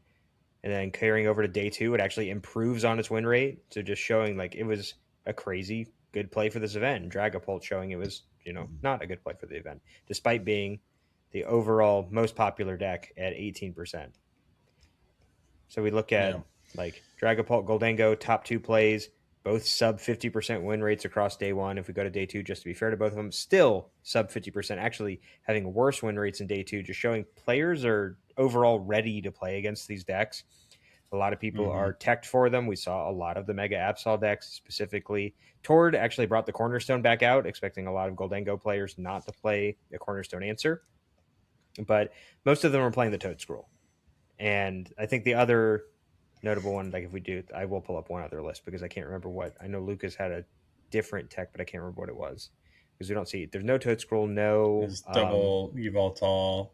and then carrying over to day 2, it actually improves on its win rate. So just showing like it was a crazy good play for this event. Dragapult showing it was not a good play for the event, despite being the overall most popular deck at 18%. So we look Yeah. at like Dragapult, Goldango, top 2 plays, both sub 50% win rates across day 1. If we go to day 2, just to be fair to both of them, still sub 50%, actually having worse win rates in day 2, just showing players are overall ready to play against these decks. A lot of people Mm-hmm. are teched for them. We saw a lot of the Mega Absol decks specifically. Tord actually brought the Cornerstone back out, expecting a lot of Goldango players not to play the Cornerstone answer. But most of them are playing the Toad Scroll. And I think the other notable one, like if we do, I will pull up one other list because I can't remember what. I know Lucas had a different tech, but I can't remember what it was because we don't see it. There's no Toad Scroll, no. Is double Evoltol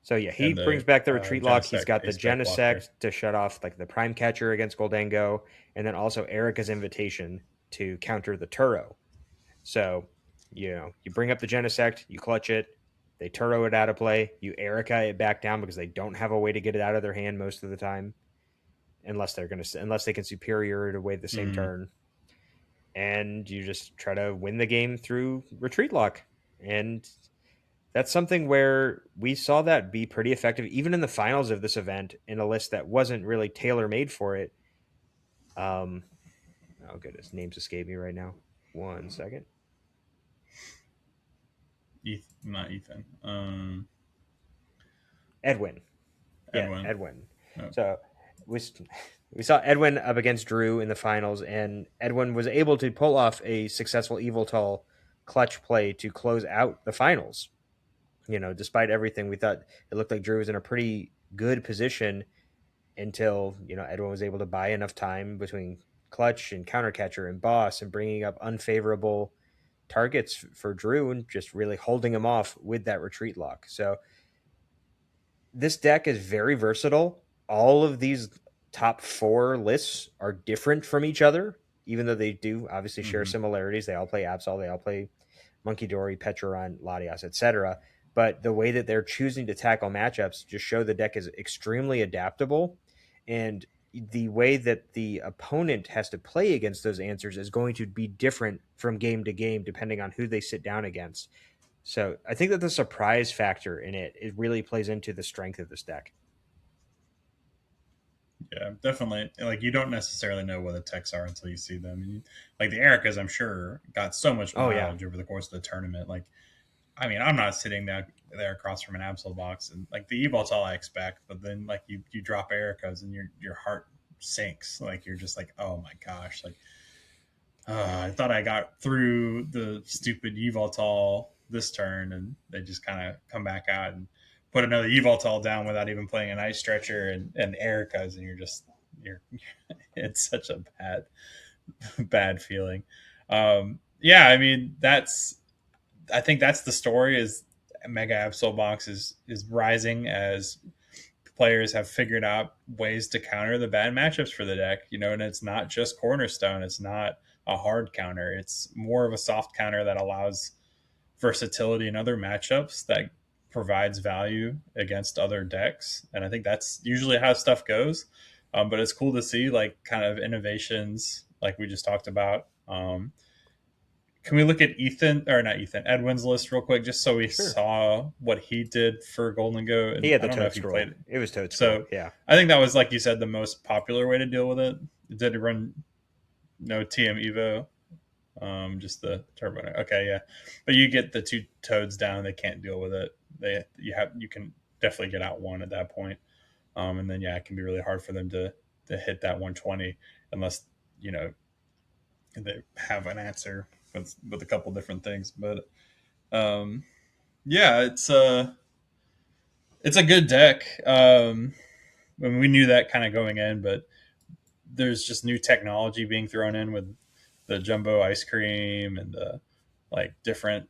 So yeah, he and brings the back the retreat lock. He's Genesect got the Ace Spec blocker. Genesect to shut off like the Prime Catcher against Goldango, and then also Erica's Invitation to counter the Turo. So you bring up the Genesect, you clutch it, they Turo it out of play, you Erica it back down because they don't have a way to get it out of their hand most of the time, unless they can superior it away the same Mm. turn, and you just try to win the game through retreat lock. And that's something where we saw that be pretty effective, even in the finals of this event, in a list that wasn't really tailor made for it. Um, oh goodness, names escape me right now. One second. Not Ethan. Edwin. Yeah, Edwin. Edwin. No. So we we saw Edwin up against Drew in the finals, and Edwin was able to pull off a successful Evoltal clutch play to close out the finals. Despite everything, we thought it looked like Drew was in a pretty good position until Edwin was able to buy enough time between clutch and counter catcher and boss and bringing up unfavorable targets for Drew and just really holding him off with that retreat lock. So this deck is very versatile. All of these top 4 lists are different from each other, even though they do obviously share Mm-hmm. similarities. They all play Absol, they all play Monkey Dory, Pecharon, Latias, etc. But the way that they're choosing to tackle matchups just show the deck is extremely adaptable, and the way that the opponent has to play against those answers is going to be different from game to game depending on who they sit down against. So I think that the surprise factor in it really plays into the strength of this deck. Yeah, definitely. Like you don't necessarily know what the techs are until you see them. Like the Ericas, I'm sure got so much Oh yeah, mileage over the course of the tournament. Like, I mean, I'm not sitting there across from an Absol box, and like the Evolt's all I expect. But then like you drop Ericas, and your heart sinks. Like you're just like, oh my gosh, like I thought I got through the stupid Evoltol this turn, and they just kind of come back out and put another Evoltol down without even playing an Ice Stretcher and Ericas, and you're it's such a bad feeling. Yeah, I mean I think that's the story is Mega Absol Box is rising as players have figured out ways to counter the bad matchups for the deck, and it's not just Cornerstone. It's not a hard counter. It's more of a soft counter that allows versatility in other matchups, that provides value against other decks. And I think that's usually how stuff goes. But it's cool to see like kind of innovations like we just talked about. Can we look at Ethan, or not Ethan, Edwin's list real quick, just so we Sure. saw what he did for Golden Go? He And had I the don't know Toad if he Scroll. played it. It was Toad Scroll. So Yeah. I think that was, like you said, the most popular way to deal with it. Did it run no TM Evo? Just the turbo. Okay, yeah, but you get the two toads down, they can't deal with it. You can definitely get out one at that point. And then yeah, it can be really hard for them to hit that 120 unless you know they have an answer with a couple different things. But yeah, it's a good deck. I mean, we knew that kind of going in, but there's just new technology being thrown in with the jumbo ice cream and the like different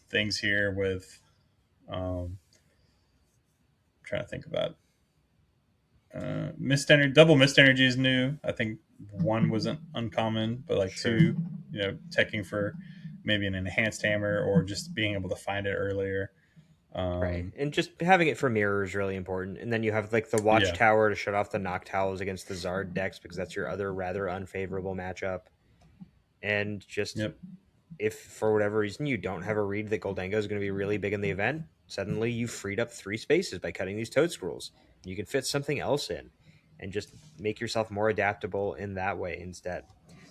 things here with I'm trying to think about mist energy. Double mist energy is new. I think one wasn't uncommon, but like Sure. two, teching for maybe an enhanced hammer or just being able to find it earlier. Right. um And just having it for mirror is really important. And then you have like the yeah Watchtower to shut off the Noctowls against the Zard decks because that's your other rather unfavorable matchup. And just yep if for whatever reason you don't have a read that Goldango is going to be really big in the event, suddenly you freed up 3 spaces by cutting these Toad Scrolls. You can fit something else in and just make yourself more adaptable in that way instead.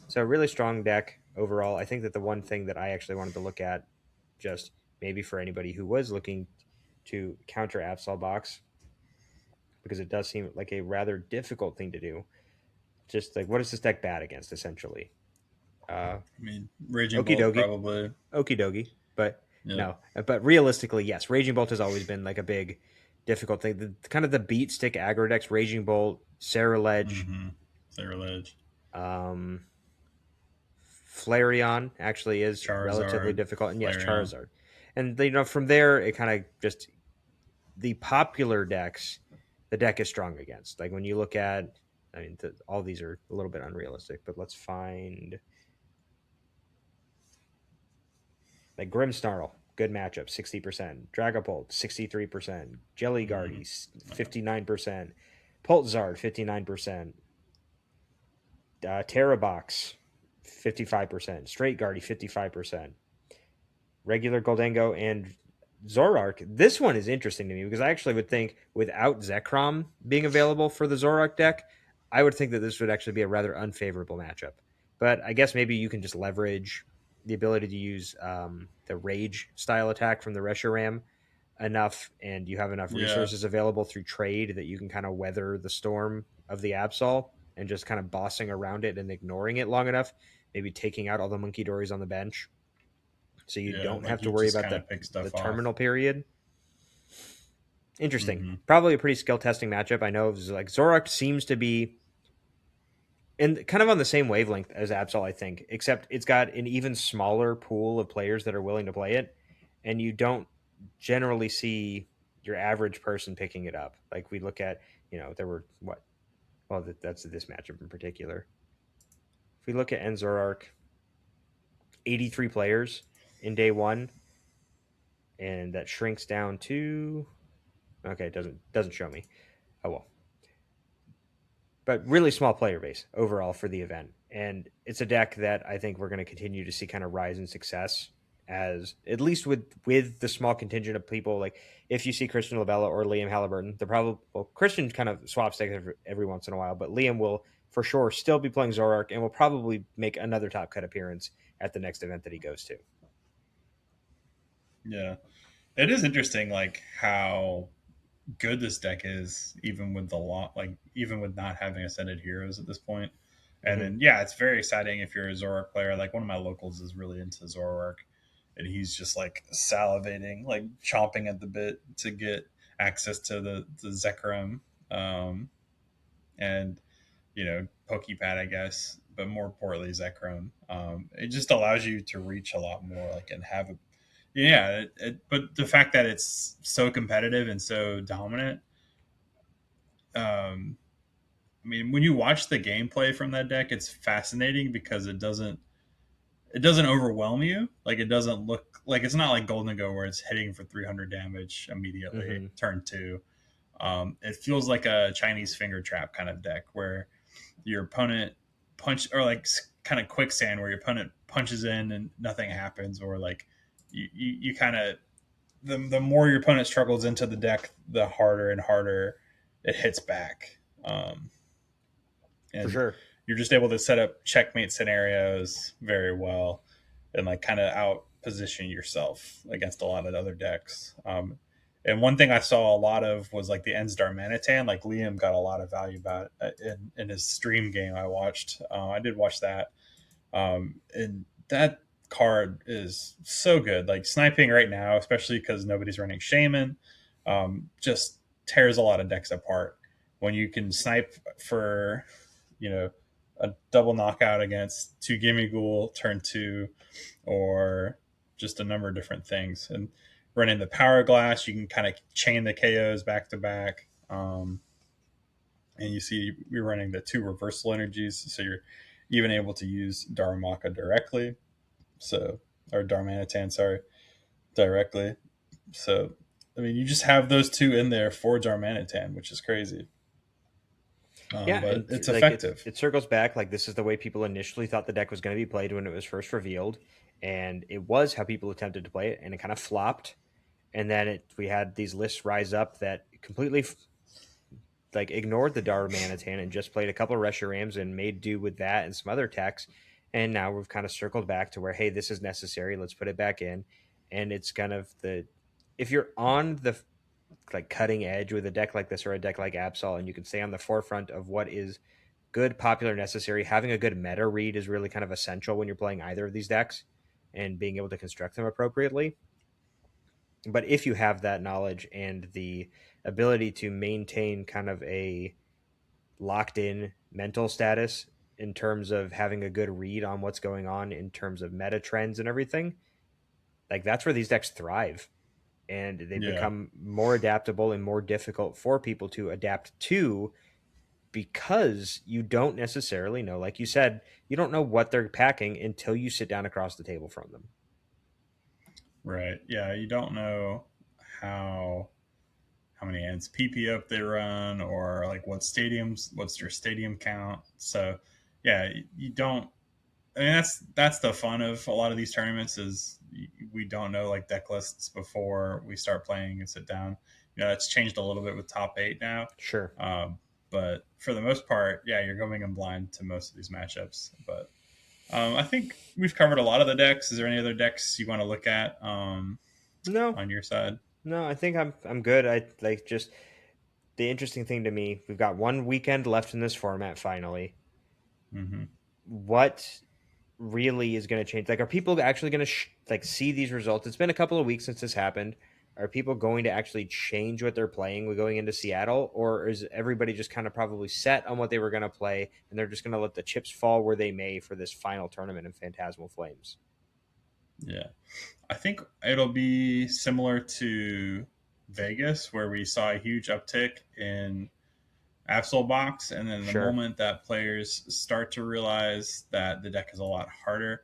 So, a really strong deck overall. I think that the one thing that I actually wanted to look at, just maybe for anybody who was looking to counter Absol Box, because it does seem like a rather difficult thing to do. Just like, what is this deck bad against, essentially? Uh, I mean Raging Okie Bolt dokie. probably. Okie dokie. But Yep. no. But realistically, yes, Raging Bolt has always been like a big difficult thing. Kind of the beat stick aggro decks, Raging Bolt, Sarah Ledge, Mm-hmm. Sarah Ledge, um, Flareon actually is relatively Charizard, difficult, and yes, Flareon. Charizard. And from there, it kind of just the popular decks, the deck is strong against. Like when you look at, I mean, all these are a little bit unrealistic, but let's find like Grimmsnarl, good matchup, 60%. Dragapult, 63%. Jelly Mm-hmm. Guardy, 59%. Poltzard, 59%. Terrabox, 55%. Straight Guardy, 55%. Regular Goldango and Zoroark. This one is interesting to me because I actually would think without Zekrom being available for the Zoroark deck, I would think that this would actually be a rather unfavorable matchup. But I guess maybe you can just leverage the ability to use the Rage style attack from the Reshiram enough, and you have enough Yeah. resources available through trade that you can kind of weather the storm of the Absol and just kind of bossing around it and ignoring it long enough, maybe taking out all the Monkey Dories on the bench so you Yeah. don't Like have to you worry just about kind the of pick the stuff off. terminal period. Interesting. Mm-hmm. Probably a pretty skill testing matchup. I know like Zorak seems to be in kind of on the same wavelength as Absol, I think, except it's got an even smaller pool of players that are willing to play it, and you don't generally see your average person picking it up. Like we look at, there were what? Well, that's this matchup in particular. If we look at Enzorark, 83 players in day one, and that shrinks down to okay, it doesn't show me. Oh well, but really small player base overall for the event. And it's a deck that I think we're going to continue to see kind of rise in success as at least with the small contingent of people. Like if you see Christian Labella or Liam Halliburton, they're probably Christian kind of swaps decks every once in a while, but Liam will for sure still be playing Zoroark and will probably make another top cut appearance at the next event that he goes to. Yeah. It is interesting, like how good this deck is, even with the lot, like even with not having ascended heroes at this point. And Mm-hmm. then yeah, it's very exciting if you're a Zoroark player. Like one of my locals is really into Zoroark, and he's just like salivating, like chomping at the bit to get access to the Zekrom, um, and Pokepad, I guess, but more importantly Zekrom. It just allows you to reach a lot more, like and have a yeah. But the fact that it's so competitive and so dominant, I mean, when you watch the gameplay from that deck, it's fascinating because it doesn't. it doesn't overwhelm you. Like it doesn't look like it's not like Golden Go where it's hitting for 300 damage immediately. Mm-hmm. Turn two. It feels like a Chinese finger trap kind of deck where your opponent punch or like kind of quicksand where your opponent punches in and nothing happens, or like you kind of the more your opponent struggles into the deck, the harder and harder it hits back. For And sure. you're just able to set up checkmate scenarios very well and like kind of out position yourself against a lot of other decks. And one thing I saw a lot of was like the Ensdar Manitan. Like Liam got a lot of value about it in his stream game I watched. I did watch that. And that card is so good. Like sniping right now, especially because nobody's running Shaman, just tears a lot of decks apart. When you can snipe for, you know, a double knockout against two Gimme Ghoul, turn two, or just a number of different things. And running the Power Glass, you can kind of chain the KOs back to back. And you see you're running the two reversal energies, so you're even able to use Darumaka directly. So, or Darmanitan, sorry, directly. So, I mean, you just have those two in there for Darmanitan, which is crazy. Yeah, But and it's like effective. it circles back. Like this is the way people initially thought the deck was going to be played when it was first revealed, and it was how people attempted to play it, and it kind of flopped. And then we had these lists rise up that completely like ignored the Darmanitan and just played a couple of Reshurams and made do with that and some other attacks. And now we've kind of circled back to where, hey, this is necessary. Let's put it back in. And it's kind of the if you're on the like cutting edge with a deck like this or a deck like Absol, and you can stay on the forefront of what is good, popular, necessary. Having a good meta read is really kind of essential when you're playing either of these decks and being able to construct them appropriately. But if you have that knowledge and the ability to maintain kind of a locked in mental status in terms of having a good read on what's going on in terms of meta trends and everything, like that's where these decks thrive. And they Yeah. become more adaptable and more difficult for people to adapt to because you don't necessarily know, like you said, you don't know what they're packing until you sit down across the table from them. Right. Yeah. You don't know how how many ends PP up they run, or like what stadiums, what's your stadium count. So yeah, you don't. I mean, that's the fun of a lot of these tournaments is we don't know like deck lists before we start playing and sit down. You know, it's changed a little bit with top eight now, Sure. um, but for the most part, yeah, you're going in blind to most of these matchups. But I think we've covered a lot of the decks. Is there any other decks you want to look at No, on your side? no, I think I'm good. I like just the interesting thing to me, we've got one weekend left in this format finally. Mm-hmm. What really is going to change? Like, are people actually going to like see these results? It's been a couple of weeks since this happened. Are people going to actually change what they're playing with going into Seattle, or is everybody just kind of probably set on what they were going to play and they're just going to let the chips fall where they may for this final tournament in Phantasmal Flames? Yeah. I think it'll be similar to Vegas, where we saw a huge uptick in Absol Box, and then the Sure. moment that players start to realize that the deck is a lot harder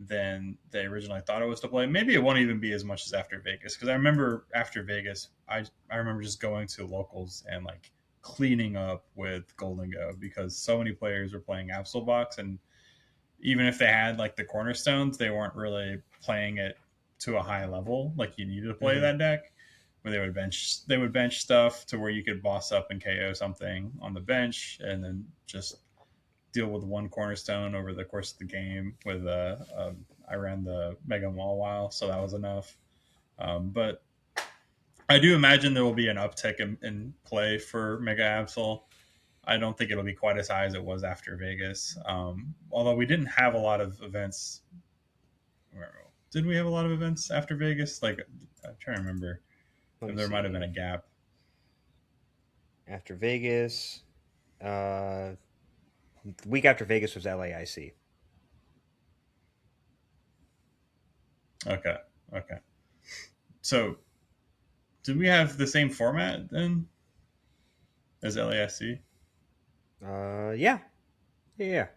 than they originally thought it was to play, maybe it won't even be as much as after Vegas. Because I remember after Vegas, I remember just going to locals and like cleaning up with Golden Go because so many players were playing Absol Box, and even if they had like the cornerstones, they weren't really playing it to a high level like you needed to play Mm-hmm. that deck. Where they would bench stuff to where you could boss up and KO something on the bench, and then just deal with one cornerstone over the course of the game. With I ran the Mega Mawile, so that was enough. But I do imagine there will be an uptick in play for Mega Absol. I don't think it'll be quite as high as it was after Vegas. Although we didn't have a lot of events. Did we have a lot of events after Vegas? Like I'm trying to remember Let if me there might have been see. a gap. After Vegas, uh, the week after Vegas was LAIC. Okay, okay. So did we have the same format then as LASC? Yeah, yeah, yeah.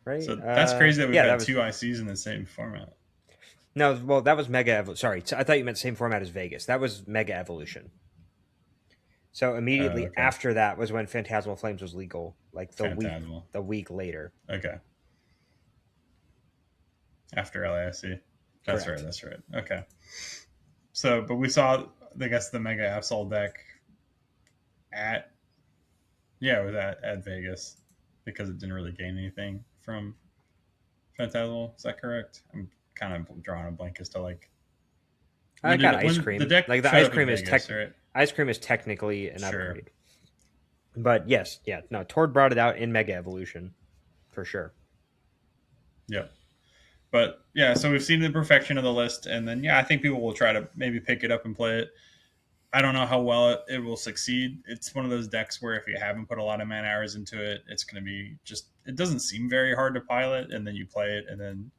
right? So that's crazy that we've Yeah, had that was two ICs in the same format. no. Well, that was Sorry, I thought you meant same format as Vegas. That was Mega Evolution. So Oh, immediately okay. after that was when Phantasmal Flames was legal, like Phantasmal. the week later. Okay. After LAFC. That's right. Correct. That's right. Okay. So, but we saw, I guess, the Mega Absol deck at, yeah, it was at Vegas because it didn't really gain anything from Phantasmal. Is that correct? I'm kind of drawing a blank as to like I got ice when the cream. deck Like the showed ice up at cream is Vegas, right? ice cream is technically an Sure. upgrade. But yes, yeah, no, Tord brought it out in Mega Evolution for sure. Yep. But yeah, so we've seen the perfection of the list, and then yeah, I think people will try to maybe pick it up and play it. I don't know how well it will succeed. It's one of those decks where if you haven't put a lot of man hours into it, it's going to be just, it doesn't seem very hard to pilot, and then you play it, and then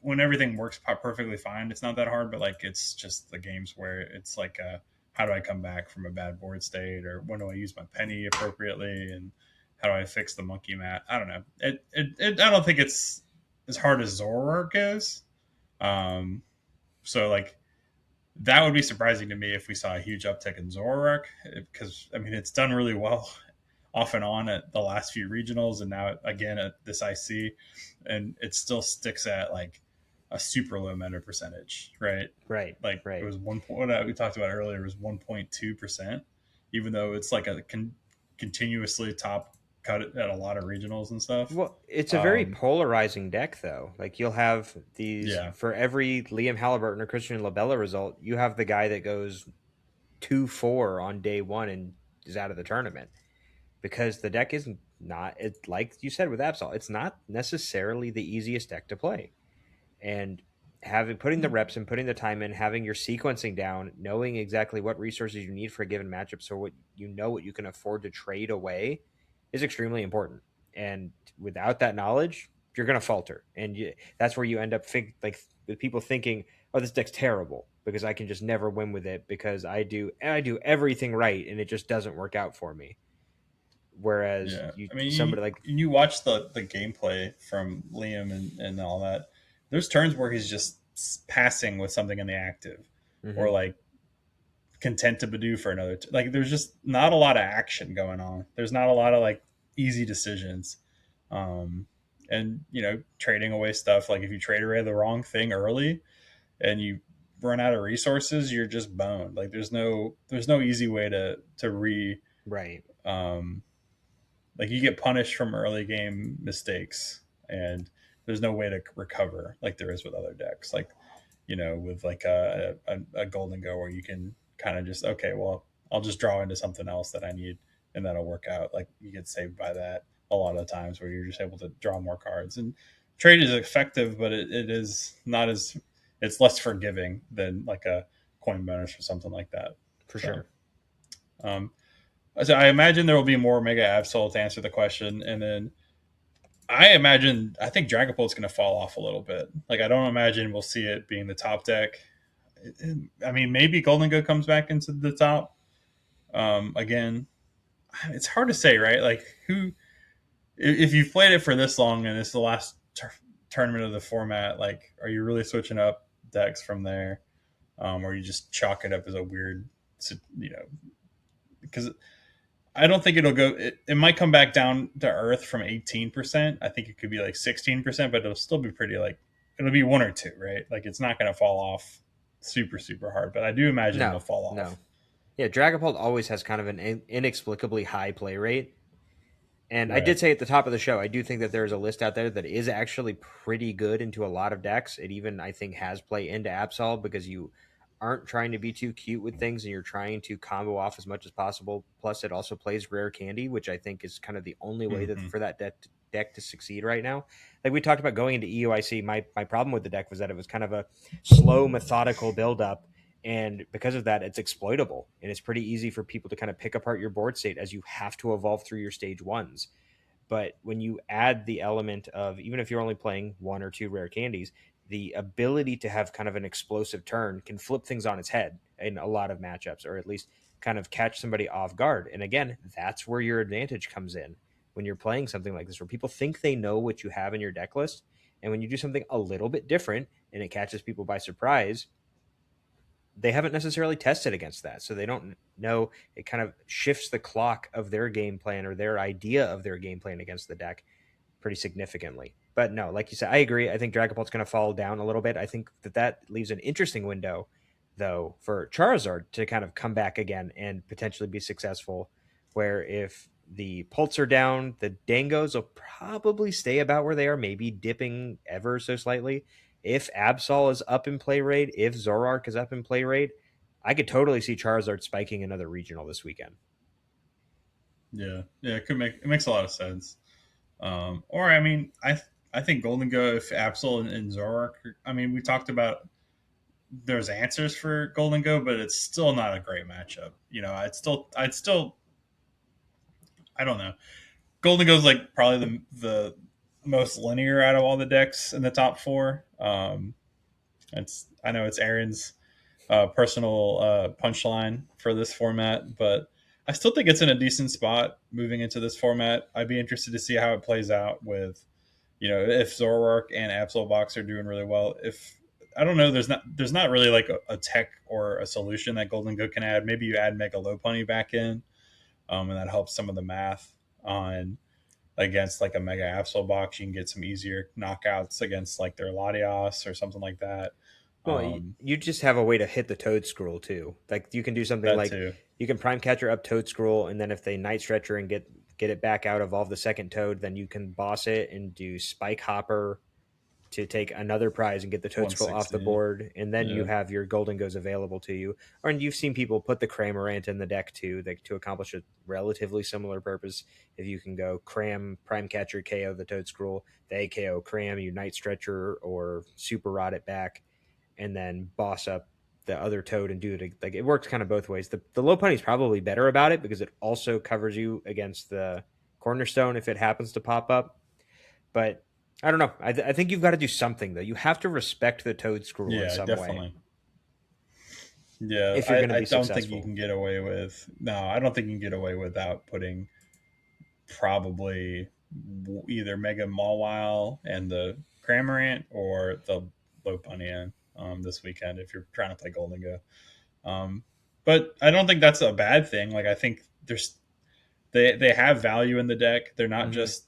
when everything works perfectly fine, it's not that hard. But like, it's just the games where it's like, how do I come back from a bad board state, or when do I use my penny appropriately, and how do I fix the monkey mat? I don't know. I don't think it's as hard as Zoroark is. Um, so like, that would be surprising to me if we saw a huge uptick in Zoroark, because I mean it's done really well off and on at the last few regionals, and now again at this IC, and it still sticks at like a super low meta percentage, right? Right, Like it right. was one point we talked about earlier, was 1.2%, even though it's like a continuously top cut at a lot of regionals and stuff. Well, it's a very Um, polarizing deck, though. Like you'll have these yeah, for every Liam Halliburton or Christian Labella result, you have the guy that goes 2-4 on day one and is out of the tournament because the deck is not it like you said with Absol. It's not necessarily the easiest deck to play, and having putting the reps and putting the time in, having your sequencing down, knowing exactly what resources you need for a given matchup, so what you can afford to trade away, is extremely important. And without that knowledge, you're going to falter, and that's where you end up with people thinking, "Oh, this deck's terrible because I can just never win with it because I do everything right and it just doesn't work out for me." Whereas yeah. you I mean, somebody like you watch the gameplay from Liam and all that. There's turns where he's just passing with something in the active, or mhm, like content to Badoo for another. Like there's just not a lot of action going on. There's not a lot of like easy decisions, and trading away stuff. Like if you trade away the wrong thing early and you run out of resources, you're just boned. Like there's no easy way to re right, um, like you get punished from early game mistakes, and there's no way to recover like there is with other decks. Like with like a golden go where you can kind of just, okay, well, I'll just draw into something else that I need, and that'll work out. Like you get saved by that a lot of the times where you're just able to draw more cards. And trade is effective, but it is not as, it's less forgiving than like a coin bonus or something like that. for So, sure. um, so I imagine there will be more Mega Absol to answer the question, and then I think Dragapult's going to fall off a little bit. Like I don't imagine we'll see it being the top deck. I mean, maybe Golden Go comes back into the top again. It's hard to say, right? Like who, if you've played it for this long and it's the last tournament of the format, like are you really switching up decks from there, or you just chalk it up as a weird, you know? Because I don't think it'll go. It might come back down to earth from 18%. I think it could be like 16%, but it'll still be pretty like, it'll be one or two, right? Like it's not going to fall off super super hard, but I do imagine it'll No, fall off. no. Yeah, Dragapult always has kind of an inexplicably high play rate. And I Right. did say at the top of the show, I do think that there is a list out there that is actually pretty good into a lot of decks. It even, I think, has play into Absol because you aren't trying to be too cute with things and you're trying to combo off as much as possible. Plus, it also plays rare candy, which I think is kind of the only way that Mm-hmm. for that deck to succeed right now. Like we talked about going into EUIC, my problem with the deck was that it was kind of a slow, methodical buildup, and because of that it's exploitable and it's pretty easy for people to kind of pick apart your board state as you have to evolve through your stage ones. But when you add the element of, even if you're only playing one or two rare candies, the ability to have kind of an explosive turn can flip things on its head in a lot of matchups, or at least kind of catch somebody off guard. And again, that's where your advantage comes in. when you're playing something like this, where people think they know what you have in your deck list, and when you do something a little bit different and it catches people by surprise, they haven't necessarily tested against that, so they don't know. It kind of shifts the clock of their game plan or their idea of their game plan against the deck pretty significantly. But no, like you said, I agree. I think Dragapult's going to fall down a little bit. I think that leaves an interesting window, though, for Charizard to kind of come back again and potentially be successful. Where if the Pults are down, the Dangos will probably stay about where they are, maybe dipping ever so slightly. If Absol is up in play rate, if Zoroark is up in play rate, I could totally see Charizard spiking another regional this weekend. Yeah, it makes a lot of sense. Or I mean, I think Golden Go if Absol and Zoroark. I mean, we talked about there's answers for Golden Go, but it's still not a great matchup. I'd still I don't know. Golden Go's like probably the most linear out of all the decks in the top four. I know it's Aaron's personal punchline for this format, but I still think it's in a decent spot moving into this format. I'd be interested to see how it plays out with, if Zoroark and Absolbox are doing really well. If I don't know, there's not really like a tech or a solution that Golden Go can add. Maybe you add Mega Lopunny back in, and that helps some of the math on against like a Mega Absolbox. You can get some easier knockouts against like their Latios or something like that. Well, you just have a way to hit the Toad Scroll too. Like you can do something That like too. you can Prime Catcher up Toad Scroll, and then if they Night Stretcher and get it back out, evolve the second Toad, then you can boss it and do Spike Hopper to take another prize and get the Toad Scroll off the 160. board, and then you Yeah. have your Golden Goes available to you. Or and you've seen people put the Cramorant in the deck too, to accomplish a relatively similar purpose. If you can go Cram, Prime Catcher, KO the Toad Scroll, they KO Cram, you Night Stretcher or Super Rod it back, and then boss up the other Toad and do it. Like it works kind of both ways. The Lopunny is probably better about it because it also covers you against the Cornerstone if it happens to pop up. But I don't know. I think you've got to do something though. You have to respect the Toad Scroll in Yeah, some way definitely. Yeah, if you're going to I be don't think you successful. can get away with. No, I don't think you can get away without putting probably either Mega Mawile and the Cramorant or the Lopunny in this weekend if you're trying to play Golden Go. But I don't think that's a bad thing. Like I think they have value in the deck. They're not Mm-hmm. just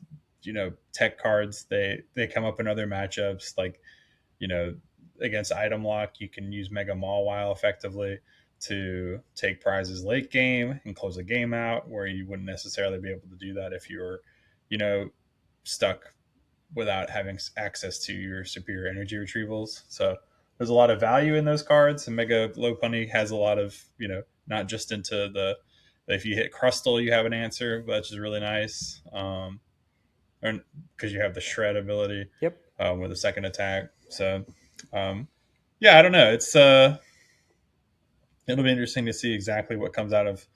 tech cards. They come up in other matchups like you know against item lock. You can use Mega Mawile effectively to take prizes late game and close a game out where you wouldn't necessarily be able to do that if you're stuck without having access to your superior energy retrievals. So there's a lot of value in those cards, and Mega Lopunny has a lot of not just into the if you hit Crustle you have an answer, which is really nice, or because you have the Shred ability Yep. with a second attack. So um, yeah, I don't know. It'll be interesting to see exactly what comes out of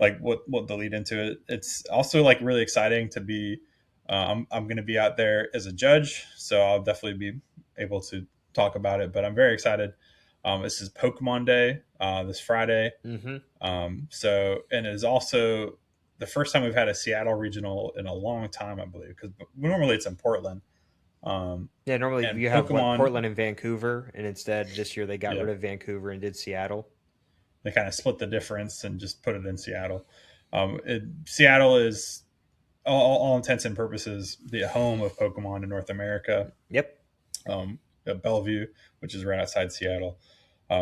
like what the lead into it. It's also like really exciting to be. I'm going to be out there as a judge, so I'll definitely be able to talk about it. But I'm very excited. This is Pokemon Day this Friday, Mm-hmm. and it is also the first time we've had a Seattle regional in a long time, I believe, because normally it's in Portland. Yeah. Normally And you have Pokemon, Portland and Vancouver, and instead this year they got yeah, rid of Vancouver and did Seattle. they kind of split the difference and just put it in Seattle. Seattle is all intents and purposes the home of Pokemon in North America. Yep. At Bellevue, which is right outside Seattle.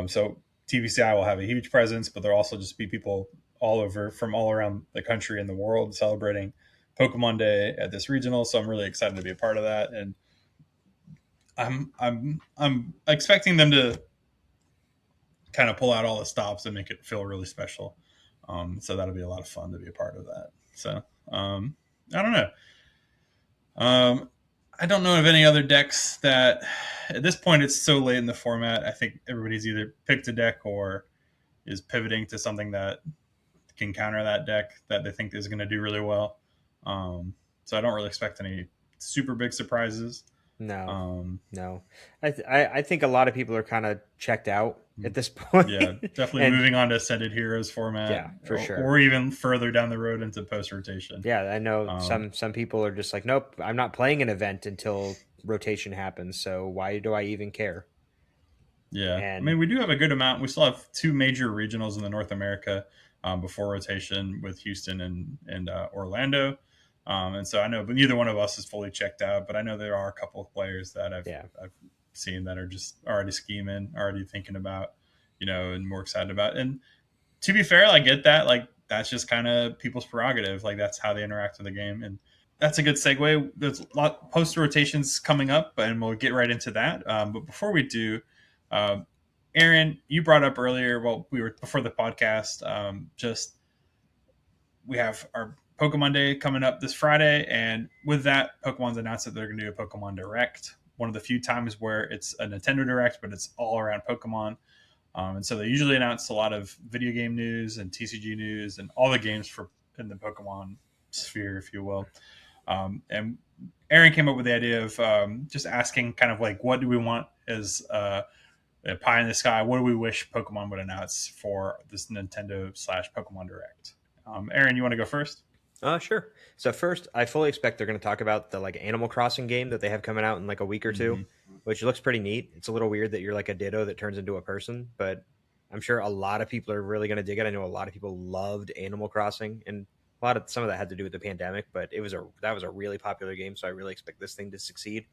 So TVCI will have a huge presence, but there'll also just be people all over from all around the country and the world celebrating Pokemon Day at this regional. So I'm really excited to be a part of that, and I'm expecting them to kind of pull out all the stops and make it feel really special. So that'll be a lot of fun to be a part of that. So I don't know. I don't know of any other decks that at this point it's so late in the format. I think everybody's either picked a deck or is pivoting to something that can counter that deck that they think is going to do really well. So I don't really expect any super big surprises. No, Um, no. I think a lot of people are kind of checked out at this point. yeah, definitely And moving on to Ascended Heroes format, yeah, for sure. or even further down the road into post rotation. Yeah, I know Um, some people are just like, nope, I'm not playing an event until rotation happens. So why do I even care? yeah, I And mean, we do have a good amount. We still have two major regionals in the North America before rotation with Houston and Orlando. And so I know, but neither one of us is fully checked out. But I know there are a couple of players that yeah, I've seen that are just already scheming, already thinking about, and more excited about. And to be fair, I get that. Like that's just kind of people's prerogative. Like that's how they interact with the game, and that's a good segue. There's a lot post rotations coming up, and we'll get right into that. But before we do, um, Aaron, you brought up earlier. Well, we were before the podcast. Just we have our Pokemon Day coming up this Friday, and with that, Pokemon's announced that they're going to do a Pokemon Direct. One of the few times where it's a Nintendo Direct, but it's all around Pokemon. And so they usually announce a lot of video game news and TCG news and all the games for in the Pokemon sphere, if you will. And Aaron came up with the idea of just asking, kind of like, what do we want as a pie in the sky? What do we wish Pokemon would announce for this Nintendo slash Pokemon Direct? Aaron, you want to go first? sure. So first, I fully expect they're going to talk about the like Animal Crossing game that they have coming out in like a week or two, Mm-hmm. which looks pretty neat. It's a little weird that you're like a Ditto that turns into a person, but I'm sure a lot of people are really going to dig it. I know a lot of people loved Animal Crossing, and some of that had to do with the pandemic, but that was a really popular game, so I really expect this thing to succeed.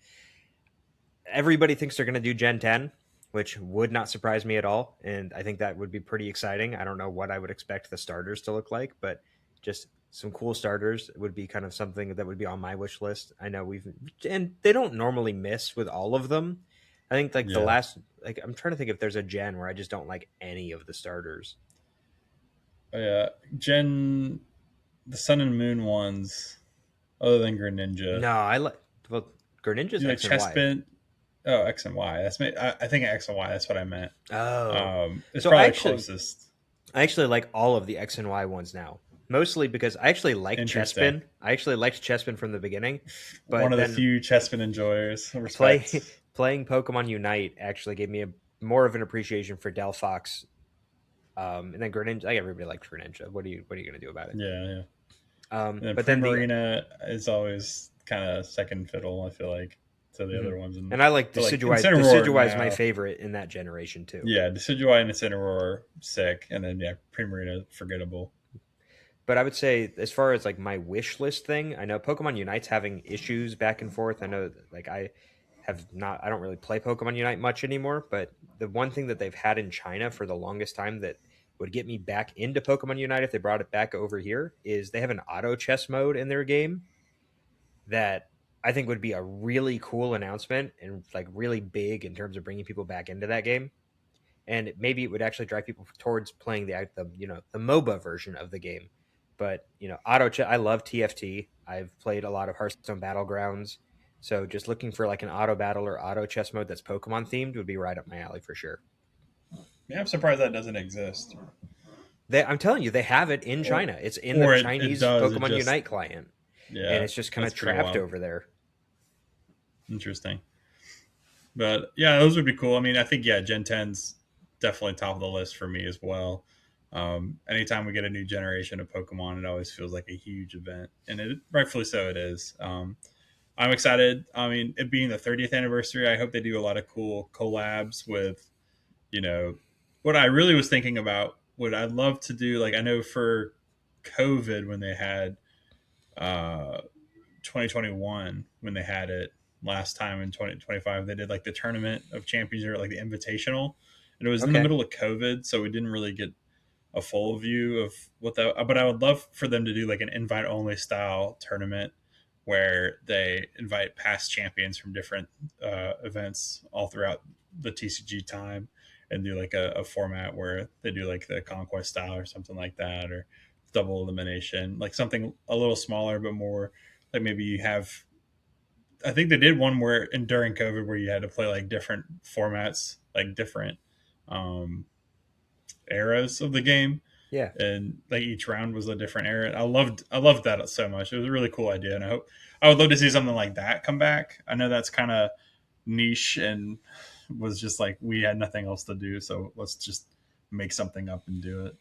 Everybody thinks they're going to do Gen 10, which would not surprise me at all. And I think that would be pretty exciting. I don't know what I would expect the starters to look like, but just some cool starters would be kind of something that would be on my wish list. I know and they don't normally miss with all of them. I think like Yeah. I'm trying to think if there's a gen where I just don't like any of the starters. Yeah. The Sun and Moon ones, other than Greninja. No, I like, well, Greninja's You like X and Y. Chespin? Oh, X and Y. I think X and Y. That's what I meant. Oh, It's so probably the closest. I actually like all of the X and Y ones now. Mostly because I actually liked Interesting. Chespin. I actually liked Chespin from the beginning, One but of the then few Chespin enjoyers. play Respect. playing Pokemon Unite actually gave me more of an appreciation for Delphox. And then Greninja, like everybody liked Greninja. What are you gonna do about it? Yeah, yeah. And then But then Primarina is always kind of second fiddle, I feel like, to the mhm. other ones. And And I like but like Decidueye. Incineroar Decidueye is my now, favorite in that generation too. yeah, Decidueye and Incineroar sick, and then yeah, Primarina forgettable. But I would say, as far as like my wish list thing, I know Pokemon Unite's having issues back and forth. I know, like I don't really play Pokemon Unite much anymore. But the one thing that they've had in China for the longest time that would get me back into Pokemon Unite if they brought it back over here is they have an auto chess mode in their game that I think would be a really cool announcement and like really big in terms of bringing people back into that game. And maybe it would actually drive people towards playing the MOBA version of the game. But I love TFT. I've played a lot of Hearthstone Battlegrounds, so just looking for like an auto battle or auto chess mode that's Pokemon themed would be right up my alley for sure. Yeah, I'm surprised that doesn't exist. I'm telling you, they have it in Or China. It's in the or it Chinese does. It Pokemon just Unite client, and yeah, it's just kind that's of pretty trapped wild. over there. Interesting. But yeah, those would be cool. I mean, I think yeah, Gen 10's definitely top of the list for me as well. Anytime we get a new generation of Pokemon, it always feels like a huge event, and it rightfully so it is. I'm excited. I mean, it being the 30th anniversary, I hope they do a lot of cool collabs with, you know, what I really was thinking about. What I'd love to do, like I know for COVID when they had 2021 when they had it last time in 2025 they did like the tournament of champions or like the invitational, and it was in the Okay, middle of COVID, so we didn't really get a full view of what that, but I would love for them to do like an invite only style tournament where they invite past champions from different events all throughout the TCG time, and do like a format where they do like the conquest style or something like that, or double elimination, like something a little smaller but more like maybe you have. I think they did one where in during COVID where you had to play like different formats, like different um, eras of the game. Yeah. and like each round was a different area. I loved that so much. It was a really cool idea, and I would love to see something like that come back. I know that's kind of niche and was just like we had nothing else to do, so let's just make something up and do it.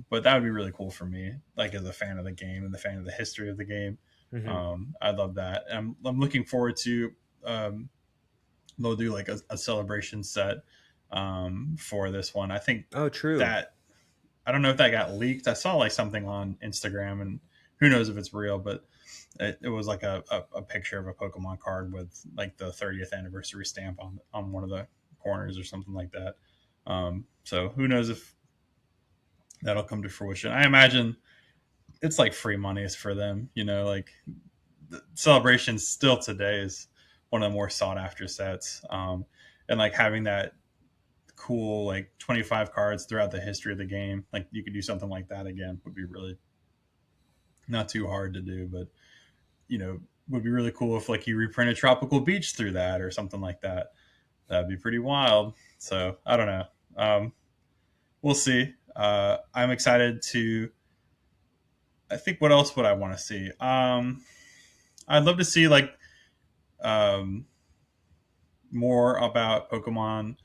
But that would be really cool for me, like as a fan of the game and the fan of the history of the game. Mm-hmm. I love that. I'm looking forward to um, they'll do like a celebration set for this one. I think Oh, true. that I don't know if that got leaked. I saw like something on Instagram, and who knows if it's real, but it was like a picture of a Pokemon card with like the 30th anniversary stamp on one of the corners or something like that. So who knows if that'll come to fruition. I imagine it's like free money for them, like the Celebration still today is one of the more sought after sets. And like having that cool like 25 cards throughout the history of the game, like you could do something like that again would be really not too hard to do, but would be really cool if like you reprint a tropical beach through that or something like that. That'd be pretty wild. So I don't know. We'll see. I'm excited to. I think what else would I want to see? I'd love to see like um, more about Pokemon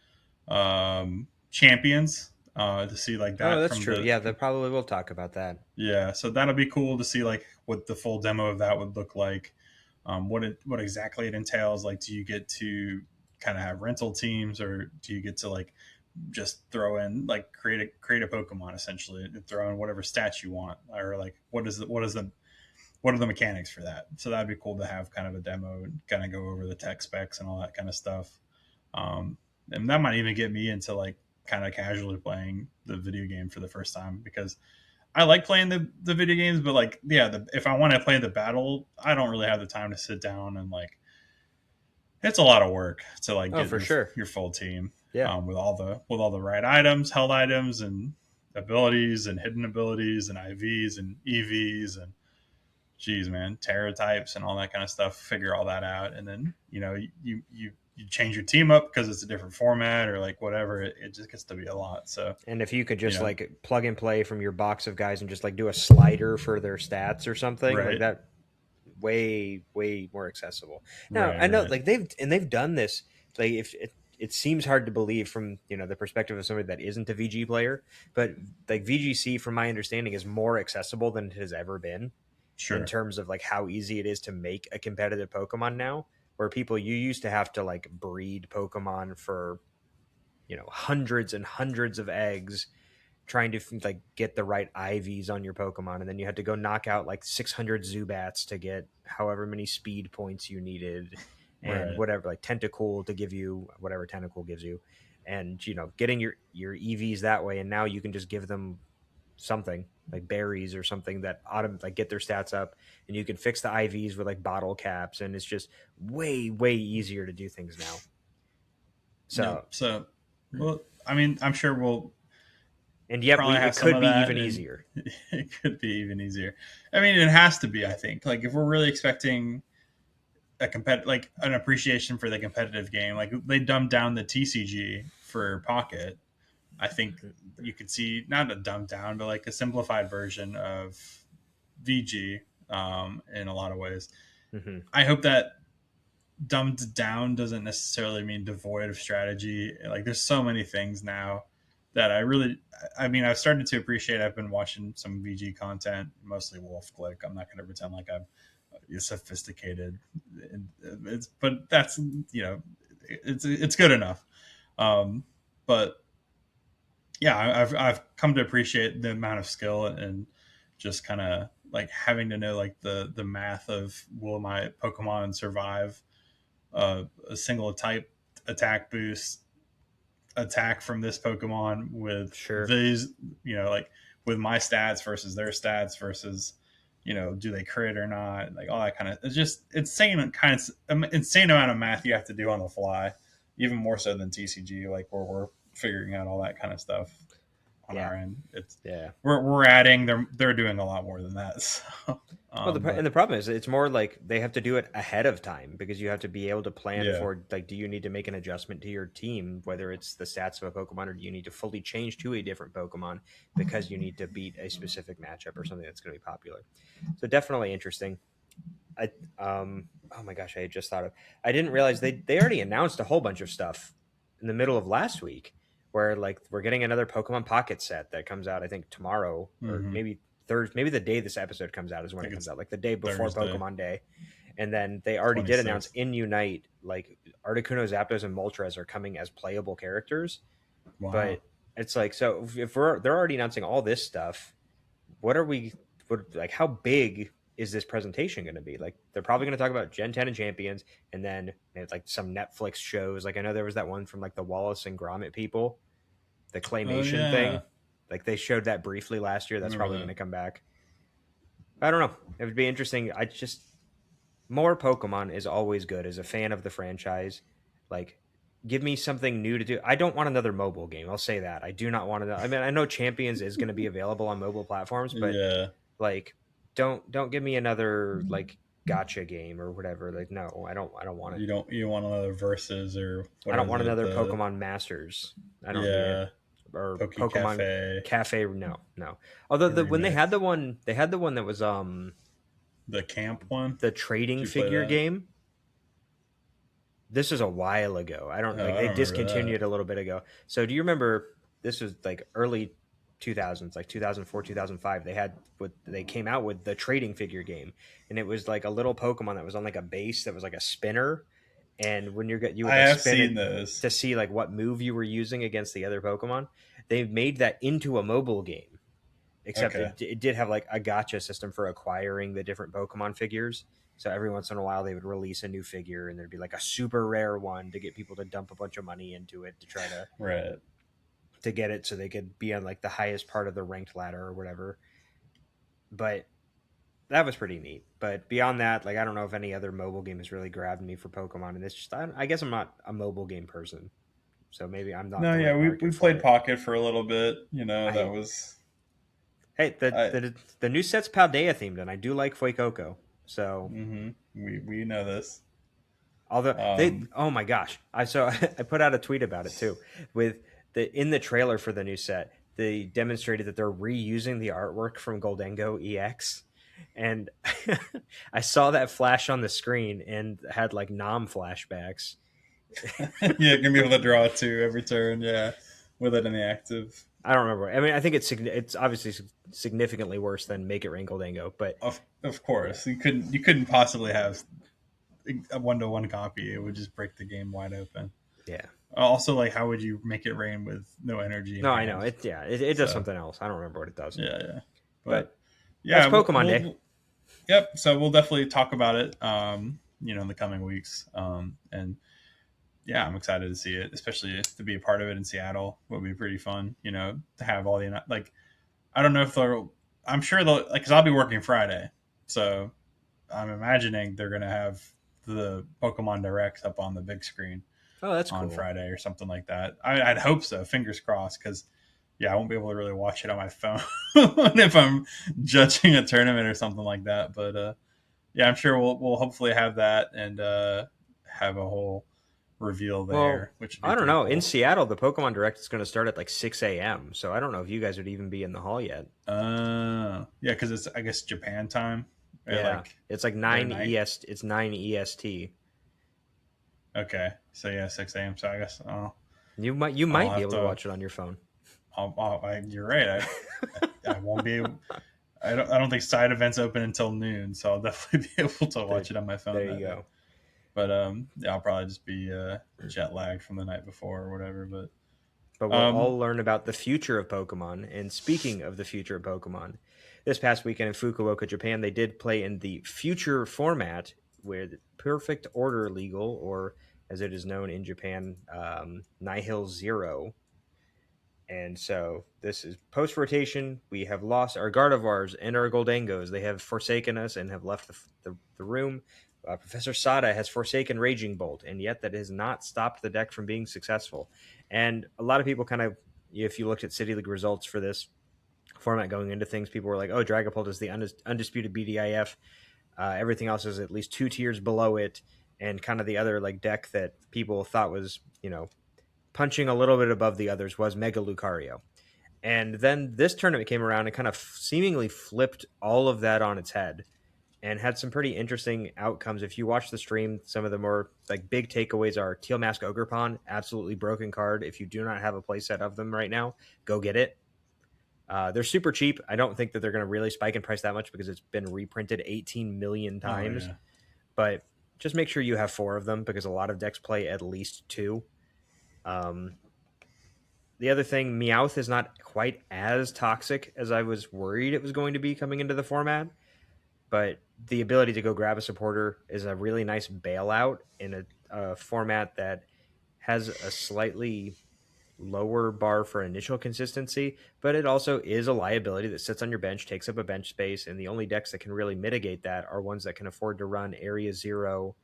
champions. To see like Oh, that that's from true. the Yeah, they probably will talk about that. yeah. So that'll be cool to see like what the full demo of that would look like. What exactly it entails. Like, do you get to kind of have rental teams, or do you get to like just throw in like create a Pokemon essentially and throw in whatever stats you want, or like what are the mechanics for that? So that'd be cool to have kind of a demo and kind of go over the tech specs and all that kind of stuff. And that might even get me into like kind of casually playing the video game for the first time, because I like playing the video games, but like yeah, if I want to play the battle, I don't really have the time to sit down and like it's a lot of work to like Oh, get for sure. your full team Yeah. with all the right items, held items, and abilities and hidden abilities and IVs and EVs and geez, man, Terra types and all that kind of stuff. Figure all that out, and then you change your team up because it's a different format or like whatever. It just gets to be a lot. So And if you could you just know, like plug and play from your box of guys and just like do a slider for their stats or something like right, that, way more accessible. Now right, I know right, like they've done this. Like if it seems hard to believe from the perspective of somebody that isn't a VG player, but like VGC, from my understanding, is more accessible than it has ever been in sure, terms of like how easy it is to make a competitive Pokemon now. Where people you used to have to like breed Pokemon for hundreds and hundreds of eggs trying to like get the right IVs on your Pokemon, and then you had to go knock out like 600 Zubats to get however many speed points you needed, and right, whatever like Tentacool to give you whatever Tentacool gives you, and getting your EVs that way, and now you can just give them something like berries or something that like get their stats up, and you can fix the IVs with like bottle caps, and it's just way easier to do things now. yeah. So So, well, I mean, I'm sure we'll and yet probably it have some could of be that, even and easier. it could be even easier. I mean, it has to be. I think like if we're really expecting like an appreciation for the competitive game, like they dumbed down the TCG for Pocket. I think you could see not a dumbed down, but like a simplified version of VG in a lot of ways. Mm-hmm. I hope that dumbed down doesn't necessarily mean devoid of strategy. Like there's so many things now that I mean, I've started to appreciate. I've been watching some VG content, mostly Wolf Click. I'm not going to pretend like I'm sophisticated. But that's, it's good enough. But yeah, I've come to appreciate the amount of skill and just kind of like having to know like the math of will my Pokemon survive a single type attack boost attack from this Pokemon with Sure. these, like with my stats versus their stats versus, do they crit or not? Like all that kind of, it's just insane amount of math you have to do on the fly, even more so than TCG, like where we're figuring out all that kind of stuff. on our end. It's yeah. we're adding. They're doing a lot more than that. So, Well, and the problem is it's more like they have to do it ahead of time because you have to be able to plan yeah, for, like, do you need to make an adjustment to your team, whether it's the stats of a Pokemon, or do you need to fully change to a different Pokemon because you need to beat a specific matchup or something that's going to be popular. So definitely interesting. I oh my gosh, I had just thought of. I didn't realize they already announced a whole bunch of stuff in the middle of last week, where like we're getting another Pokemon Pocket set that comes out, I think tomorrow, or mm-hmm. maybe Thursday, maybe the day this episode comes out is when it comes out, like the day before Thursday, Pokemon Day. And then they already did announce 26th. in Unite, like Articuno, Zapdos, and Moltres are coming as playable characters. Wow. But it's like, so if they're already announcing all this stuff, what are we, like, how big is this presentation going to be? Like, they're probably going to talk about Gen 10 and Champions, and then it's like some Netflix shows. Like, I know there was that one from like the Wallace and Gromit people, the Oh claymation yeah, thing. Like, they showed that briefly last year. That's probably that. going to come back. I don't know. It would be interesting. I just, more Pokemon is always good as a fan of the franchise. Like, give me something new to do. I don't want another mobile game. I'll say that. I do not want to. I mean, I know Champions is going to be available on mobile platforms, but Yeah, like, don't give me another like gotcha game or whatever. Like, no, I don't want it. you want another versus or I what don't is want it? another The Pokemon Masters. I don't need it. yeah, Or Poke Pokemon Cafe Cafe. No, no. Although when they had remix, the one that was the camp one. the Did trading you play figure that? game. This was a while ago. I don't Oh, like, I they don't remember that. discontinued a little bit ago. So do you remember, this was like early 2000s, like 2004, 2005. They came out with the trading figure game, and it was like a little Pokemon that was on like a base that was like a spinner, and when you would I like have spin seen it this. to see like what move you were using against the other Pokemon. They made that into a mobile game, except Okay, it did have like a gotcha system for acquiring the different Pokemon figures. So every once in a while, they would release a new figure, and there'd be like a super rare one to get people to dump a bunch of money into it to try right. to get it, so they could be on like the highest part of the ranked ladder or whatever. But that was pretty neat. But beyond that, like, I don't know if any other mobile game has really grabbed me for Pokemon, and it's just, I guess I'm not a mobile game person, so maybe I'm not No, the yeah, right we market for played it. Pocket for a little bit. That I was Hey, I. the new set's Paldea themed, and I do like Fuecoco. So, Mm-hmm. We know this. although they, Um, oh my gosh, I put out a tweet about it too. With in the trailer for the new set, they demonstrated that they're reusing the artwork from Goldengo EX, and I saw that flash on the screen and had like Nom flashbacks. yeah, gonna be able to draw two every turn. Yeah, with it in the active. I don't remember. I mean, I think it's obviously significantly worse than Make It Rain Goldengo, but Of yeah, course, you couldn't possibly have a 1-to-1 copy. It would just break the game wide open. yeah. Also, like, how would you make it rain with no energy in No, I know hand? it. Yeah, it does So something else. I don't remember what it does, yeah, yeah. But but that's yeah, Pokemon Day. yep. So we'll definitely talk about it. In the coming weeks. And yeah, I'm excited to see it, especially to be a part of it in Seattle. Would be pretty fun. To have all the like. I don't know if they'll. I'm sure they'll like because I'll be working Friday, so I'm imagining they're gonna have the Pokemon Directs up on the big screen Oh, that's on cool. Friday or something like that. I'd hope so. Fingers crossed, because yeah, I won't be able to really watch it on my phone if I'm judging a tournament or something like that. But yeah, I'm sure we'll hopefully have that and have a whole reveal Well, there, which would be I don't pretty know. In cool. Seattle, the Pokemon Direct is going to start at like 6 a.m. So I don't know if you guys would even be in the hall yet. Yeah, because it's I guess Japan time, or Yeah, like it's like their 9 night. ES. It's 9 EST. Okay, so yeah, 6 a.m. So I guess You I'll might be have able to to. watch it on your phone. You're right. I won't be. I don't think side events open until noon, so I'll definitely be able to There, watch it on my phone there you that day. go. But yeah, I'll probably just be jet lagged from the night before or whatever. But But we'll um, all learn about the future of Pokemon. And speaking of the future of Pokemon, this past weekend in Fukuoka, Japan, they did play in the future format with Perfect Order Legal, or as it is known in Japan, Nihil Zero. And so this is post rotation. We have lost our Gardevoirs and our Goldengos. They have forsaken us and have left the room. Professor Sada has forsaken Raging Bolt, and yet that has not stopped the deck from being successful. And a lot of people kind of, if you looked at City League results for this format going into things, people were like, "Oh, Dragapult is the undisputed BDIF. Everything else is at least 2 tiers below it." And kind of the other like deck that people thought was, punching a little bit above the others was Mega Lucario. And then this tournament came around and kind of seemingly flipped all of that on its head and had some pretty interesting outcomes. If you watch the stream, some of the more like big takeaways are Teal Mask Ogerpon, absolutely broken card. If you do not have a playset of them right now, go get it. They're super cheap. I don't think that they're going to really spike in price that much because it's been reprinted 18 million times. Oh, yeah. But just make sure you have 4 of them because a lot of decks play at least 2. The other thing, Meowth is not quite as toxic as I was worried it was going to be coming into the format, but the ability to go grab a supporter is a really nice bailout in a format that has a slightly lower bar for initial consistency, but it also is a liability that sits on your bench, takes up a bench space, and the only decks that can really mitigate that are ones that can afford to run Area Zero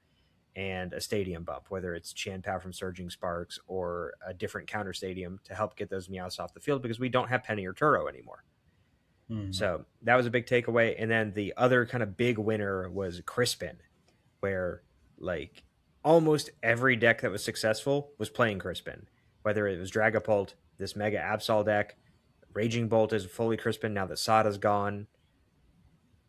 and a stadium bump, whether it's Chanpao from Surging Sparks or a different counter stadium to help get those Meowths off the field because we don't have Penny or Turo anymore. So that was a big takeaway. And then the other kind of big winner was Crispin, where like almost every deck that was successful was playing Crispin, whether it was Dragapult, this Mega Absol deck, Raging Bolt is fully Crispin now that Sada's gone.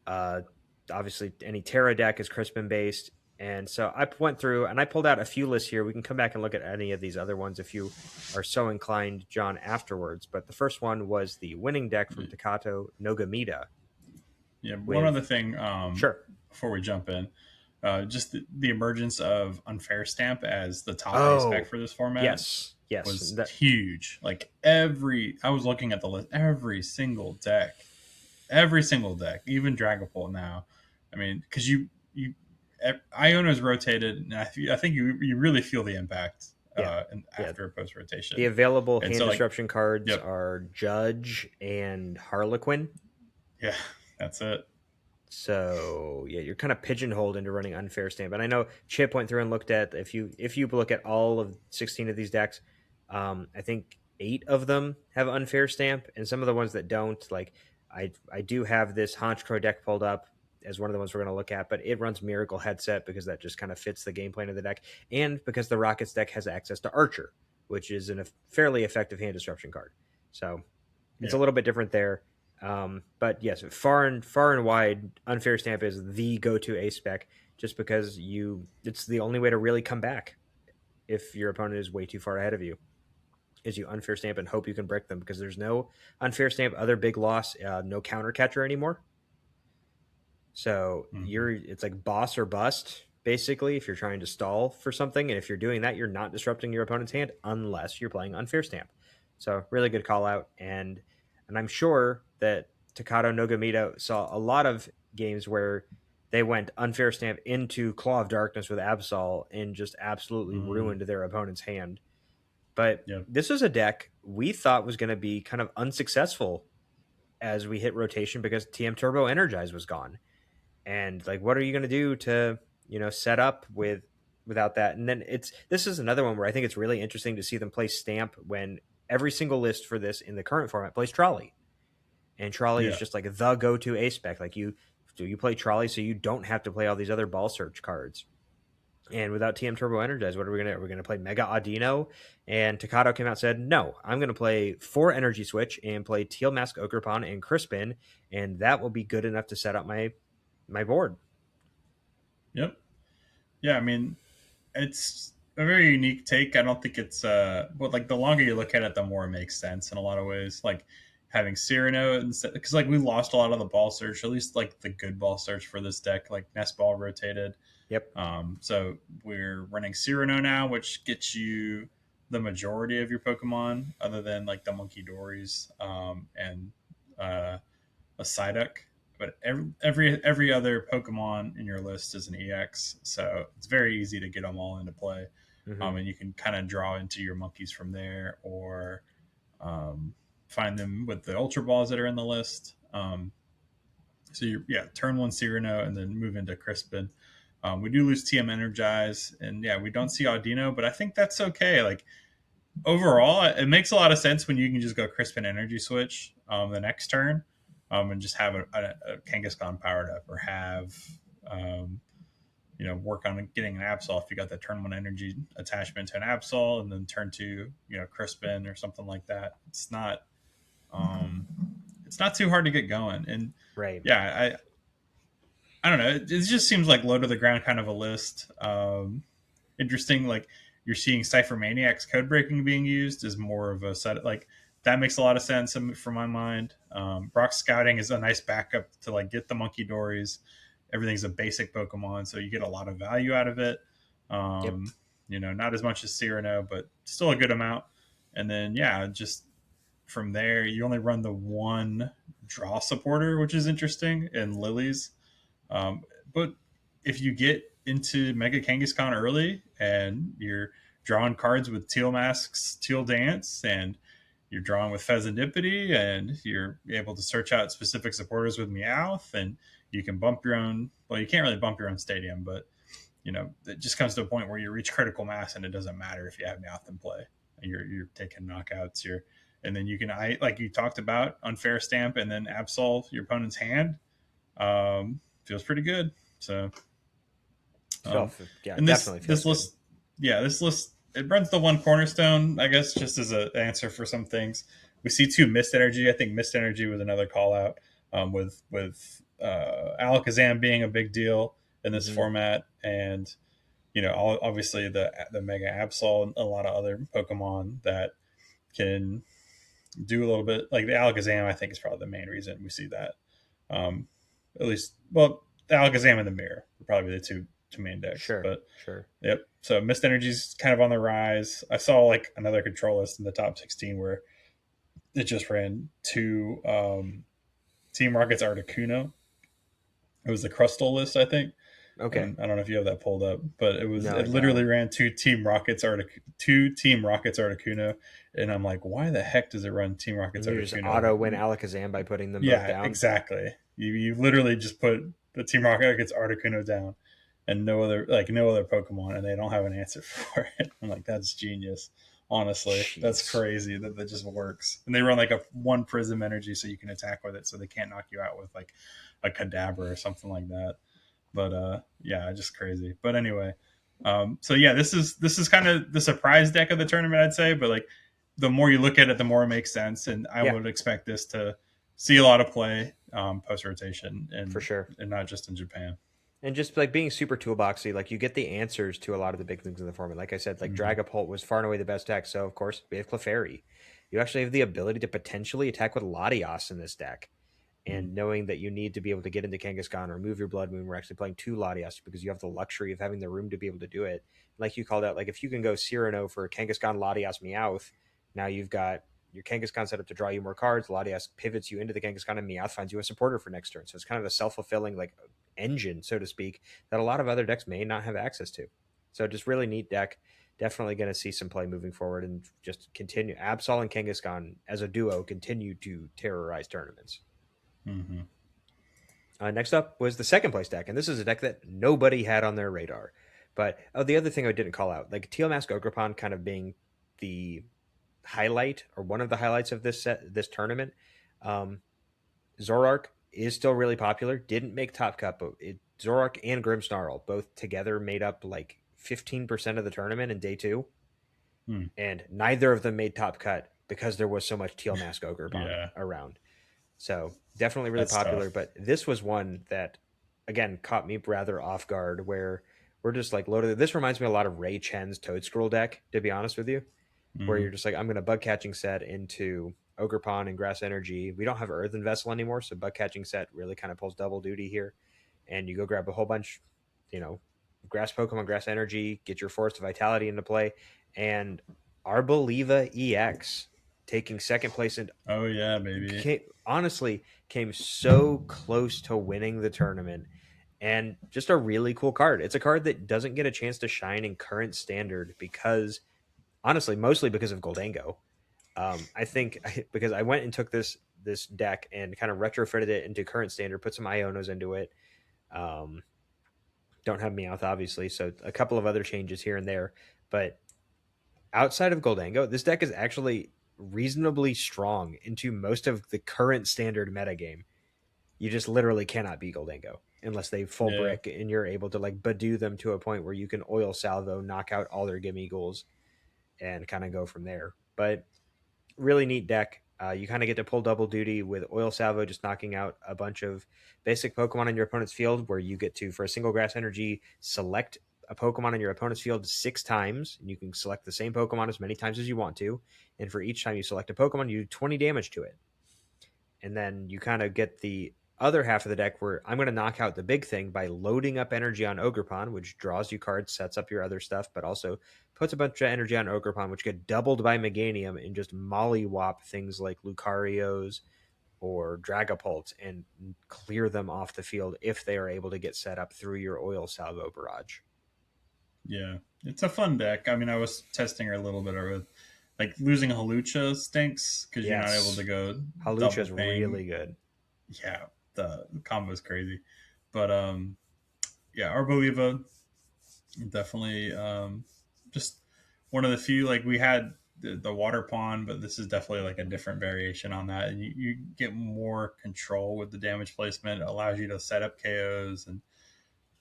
Obviously, any Terra deck is Crispin based. And so I went through and I pulled out a few lists here. We can come back and look at any of these other ones if you are so inclined, John, afterwards. But the first one was the winning deck from Takato Nogamita. Yeah, one other thing sure. Before we jump in, just the emergence of Unfair Stamp as the top spec for this format. Yes, was huge. Like I was looking at the list, every single deck, even Dragapult now. I mean, because Iona's rotated, and I think you really feel the impact after a post rotation. The available hand disruption cards are Judge and Harlequin. Yeah, that's it. So yeah, you're kind of pigeonholed into running Unfair Stamp. And I know Chip went through and looked at if you look at all of 16 of these decks, I think 8 of them have Unfair Stamp, and some of the ones that don't, like I do have this Honchkrow deck pulled up as one of the ones we're going to look at, but it runs Miracle Headset because that just kind of fits the game plan of the deck, and because the Rockets deck has access to Archer, which is a fairly effective hand disruption card. So it's a little bit different there. But yes, far and wide, Unfair Stamp is the go-to ace spec just because it's the only way to really come back if your opponent is way too far ahead of you, is you Unfair Stamp and hope you can break them, because there's no Unfair Stamp other big loss, no counter catcher anymore. So it's like boss or bust, basically, if you're trying to stall for something. And if you're doing that, you're not disrupting your opponent's hand unless you're playing Unfair Stamp. So really good call out. And I'm sure that Takato Nogamita saw a lot of games where they went Unfair Stamp into Claw of Darkness with Absol and just absolutely ruined their opponent's hand. But this was a deck we thought was going to be kind of unsuccessful as we hit rotation because TM Turbo Energize was gone. And like, what are you going to do to, set up without that? And then this is another one where I think it's really interesting to see them play Stamp when every single list for this in the current format plays Trolley. And Trolley is just like the go-to ace spec. Like you play Trolley so you don't have to play all these other ball search cards. And without TM Turbo Energize, what are we going to do? We're going to play Mega Audino. And Takato came out and said, no, I'm going to play 4 Energy Switch and play Teal Mask Ogerpon and Crispin. And that will be good enough to set up my board. Yep. Yeah, I mean, it's a very unique take. I don't think it's but like the longer you look at it, the more it makes sense in a lot of ways. Like having Cyrano instead, because like we lost a lot of the ball search, at least like the good ball search for this deck, like Nest Ball rotated. Yep. So we're running Cyrano now, which gets you the majority of your Pokemon, other than like the Monkey Dories and a Psyduck. But every other Pokemon in your list is an EX, so it's very easy to get them all into play. And you can kind of draw into your monkeys from there, or find them with the Ultra Balls that are in the list. So turn 1 Cyrano and then move into Crispin. We do lose TM Energize, and we don't see Audino, but I think that's okay. Like overall, it makes a lot of sense when you can just go Crispin Energy Switch the next turn, and just have a Kangaskhan powered up, or have um, work on getting an Absol if you got that turn one energy attachment to an Absol, and then turn two, Crispin or something like that. Um, it's not too hard to get going, and Right. yeah, I don't know. It just seems like low to the ground kind of a list. Interesting. Like, you're seeing Cypher Maniac's code breaking being used is more of a set. Like, that makes a lot of sense for my mind. Brock Scouting is a nice backup to like get the Monkey Dories. Everything's a basic Pokemon, so you get a lot of value out of it. Yep. Not as much as Cyrano, but still a good amount. And then yeah, just from there, you only run the one draw supporter, which is interesting, and Lilies. But if you get into Mega Kangaskhan early and you're drawing cards with Teal Mask's Teal Dance, and you're drawing with Pheasantipity, and you're able to search out specific supporters with Meowth, and you can bump your own. Well, you can't really bump your own stadium, but it just comes to a point where you reach critical mass, and it doesn't matter if you have Meowth in play. You're taking knockouts. And then you can, like you talked about, unfair stamp and then absolve your opponent's hand. Feels pretty good. So, Yeah, and definitely feels this list, this list, it runs the one cornerstone, I guess, just as an answer for some things. We see two Mist Energy. I think Mist Energy was another call out, with Alakazam being a big deal in this format, and obviously the Mega Absol and a lot of other Pokemon that can do a little bit. Like the Alakazam, I think, is probably the main reason we see that. Um, at least, well, the Alakazam and the Mirror would probably be the two main decks. Sure. But Sure. yep. So Mist Energy's kind of on the rise. I saw like another control list in the top 16 where it just ran two Team Rocket's Articuno. It was the Crustal list, I think. Okay. I don't know if you have that pulled up, but No, I it literally don't. ran two Team Rockets Articuno, and I'm like, why the heck does it run Team Rockets And you just Articuno? auto win Alakazam by putting them both Yeah, down. exactly. You literally just put the Team Rocket gets Articuno down, and no other Pokemon, and they don't have an answer for it. I'm like, that's genius. Honestly, that's Jeez. crazy that just works. And they run like a one Prism Energy, so you can attack with it, so they can't knock you out with like a Kadabra or something like that. But yeah, just crazy. But anyway, so yeah, this is kind of the surprise deck of the tournament, I'd say. But like, the more you look at it, the more it makes sense, and I Yeah, would expect this to see a lot of play post rotation, for sure. and not just in Japan. And just like being super toolboxy, like you get the answers to a lot of the big things in the format. Like I said, like Mm-hmm. Dragapult was far and away the best deck. So of course we have Clefairy. You actually have the ability to potentially attack with Latias in this deck. And knowing that you need to be able to get into Kangaskhan or move your Blood Moon, we're actually playing two Latias because you have the luxury of having the room to be able to do it. Like you called out, like if you can go Cyrano for Kangaskhan, Latias, Meowth, now you've got your Kangaskhan set up to draw you more cards. Latias pivots you into the Kangaskhan, and Meowth finds you a supporter for next turn. So it's kind of a self fulfilling like engine, so to speak, that a lot of other decks may not have access to. So just really neat deck. Definitely going to see some play moving forward, and just continue. Absol and Kangaskhan as a duo continue to terrorize tournaments. Mm-hmm. Next up was the second place deck, and this is a deck that nobody had on their radar. But the other thing I didn't call out, like Teal Mask Ogerpon kind of being the highlight or one of the highlights of this tournament. Um, Zoroark is still really popular. Didn't make Top Cut, but Zoroark and Grimmsnarl both together made up like 15% of the tournament in day two, Mm. and neither of them made Top Cut because there was so much Teal Mask Ogerpon Yeah, around. So definitely really that's popular. tough. But this was one that, again, caught me rather off guard, where we're just like loaded. This reminds me a lot of Ray Chen's Toad Scroll deck, to be honest with you, where Mm-hmm. you're just like, I'm going to bug catching set into Ogre Pond and Grass Energy. We don't have Earthen Vessel anymore, so bug catching set really kind of pulls double duty here. And you go grab a whole bunch, you know, Grass Pokemon, Grass Energy, get your Forest of Vitality into play, and Arboliva EX taking second place in Oh yeah, baby. honestly came so close to winning the tournament, and just a really cool card. It's a card that doesn't get a chance to shine in current standard because honestly, mostly because of Goldango. I think because I went and took this deck and kind of retrofitted it into current standard, put some Ionos into it. Um, don't have Meowth obviously, so a couple of other changes here and there, but outside of Goldango, this deck is actually reasonably strong into most of the current standard metagame. You just literally cannot beat Goldango unless they full Yeah. brick and you're able to like badoo them to a point where you can oil salvo, knock out all their gimme ghouls, and kind of go from there. But really neat deck. You kind of get to pull double duty with Oil Salvo, just knocking out a bunch of basic Pokemon in your opponent's field, where you get to, for a single grass energy, select a Pokemon in your opponent's field 6 times. And you can select the same Pokemon as many times as you want to. And for each time you select a Pokemon, you do 20 damage to it. And then you kind of get the other half of the deck where I'm going to knock out the big thing by loading up energy on Ogerpon, which draws you cards, sets up your other stuff, but also puts a bunch of energy on Ogerpon, which get doubled by Meganium and just mollywop things like Lucarios or Dragapult and clear them off the field if they are able to get set up through your Oil Salvo barrage. Yeah, it's a fun deck. I mean, I was testing her a little bit with like losing Halucha stinks because you're not able to go Halucha is really good. Yeah, the combo is crazy, but yeah, Arboliva definitely just one of the few. Like we had the water pond, but this is definitely like a different variation on that, and you get more control with the damage placement. It allows you to set up KOs and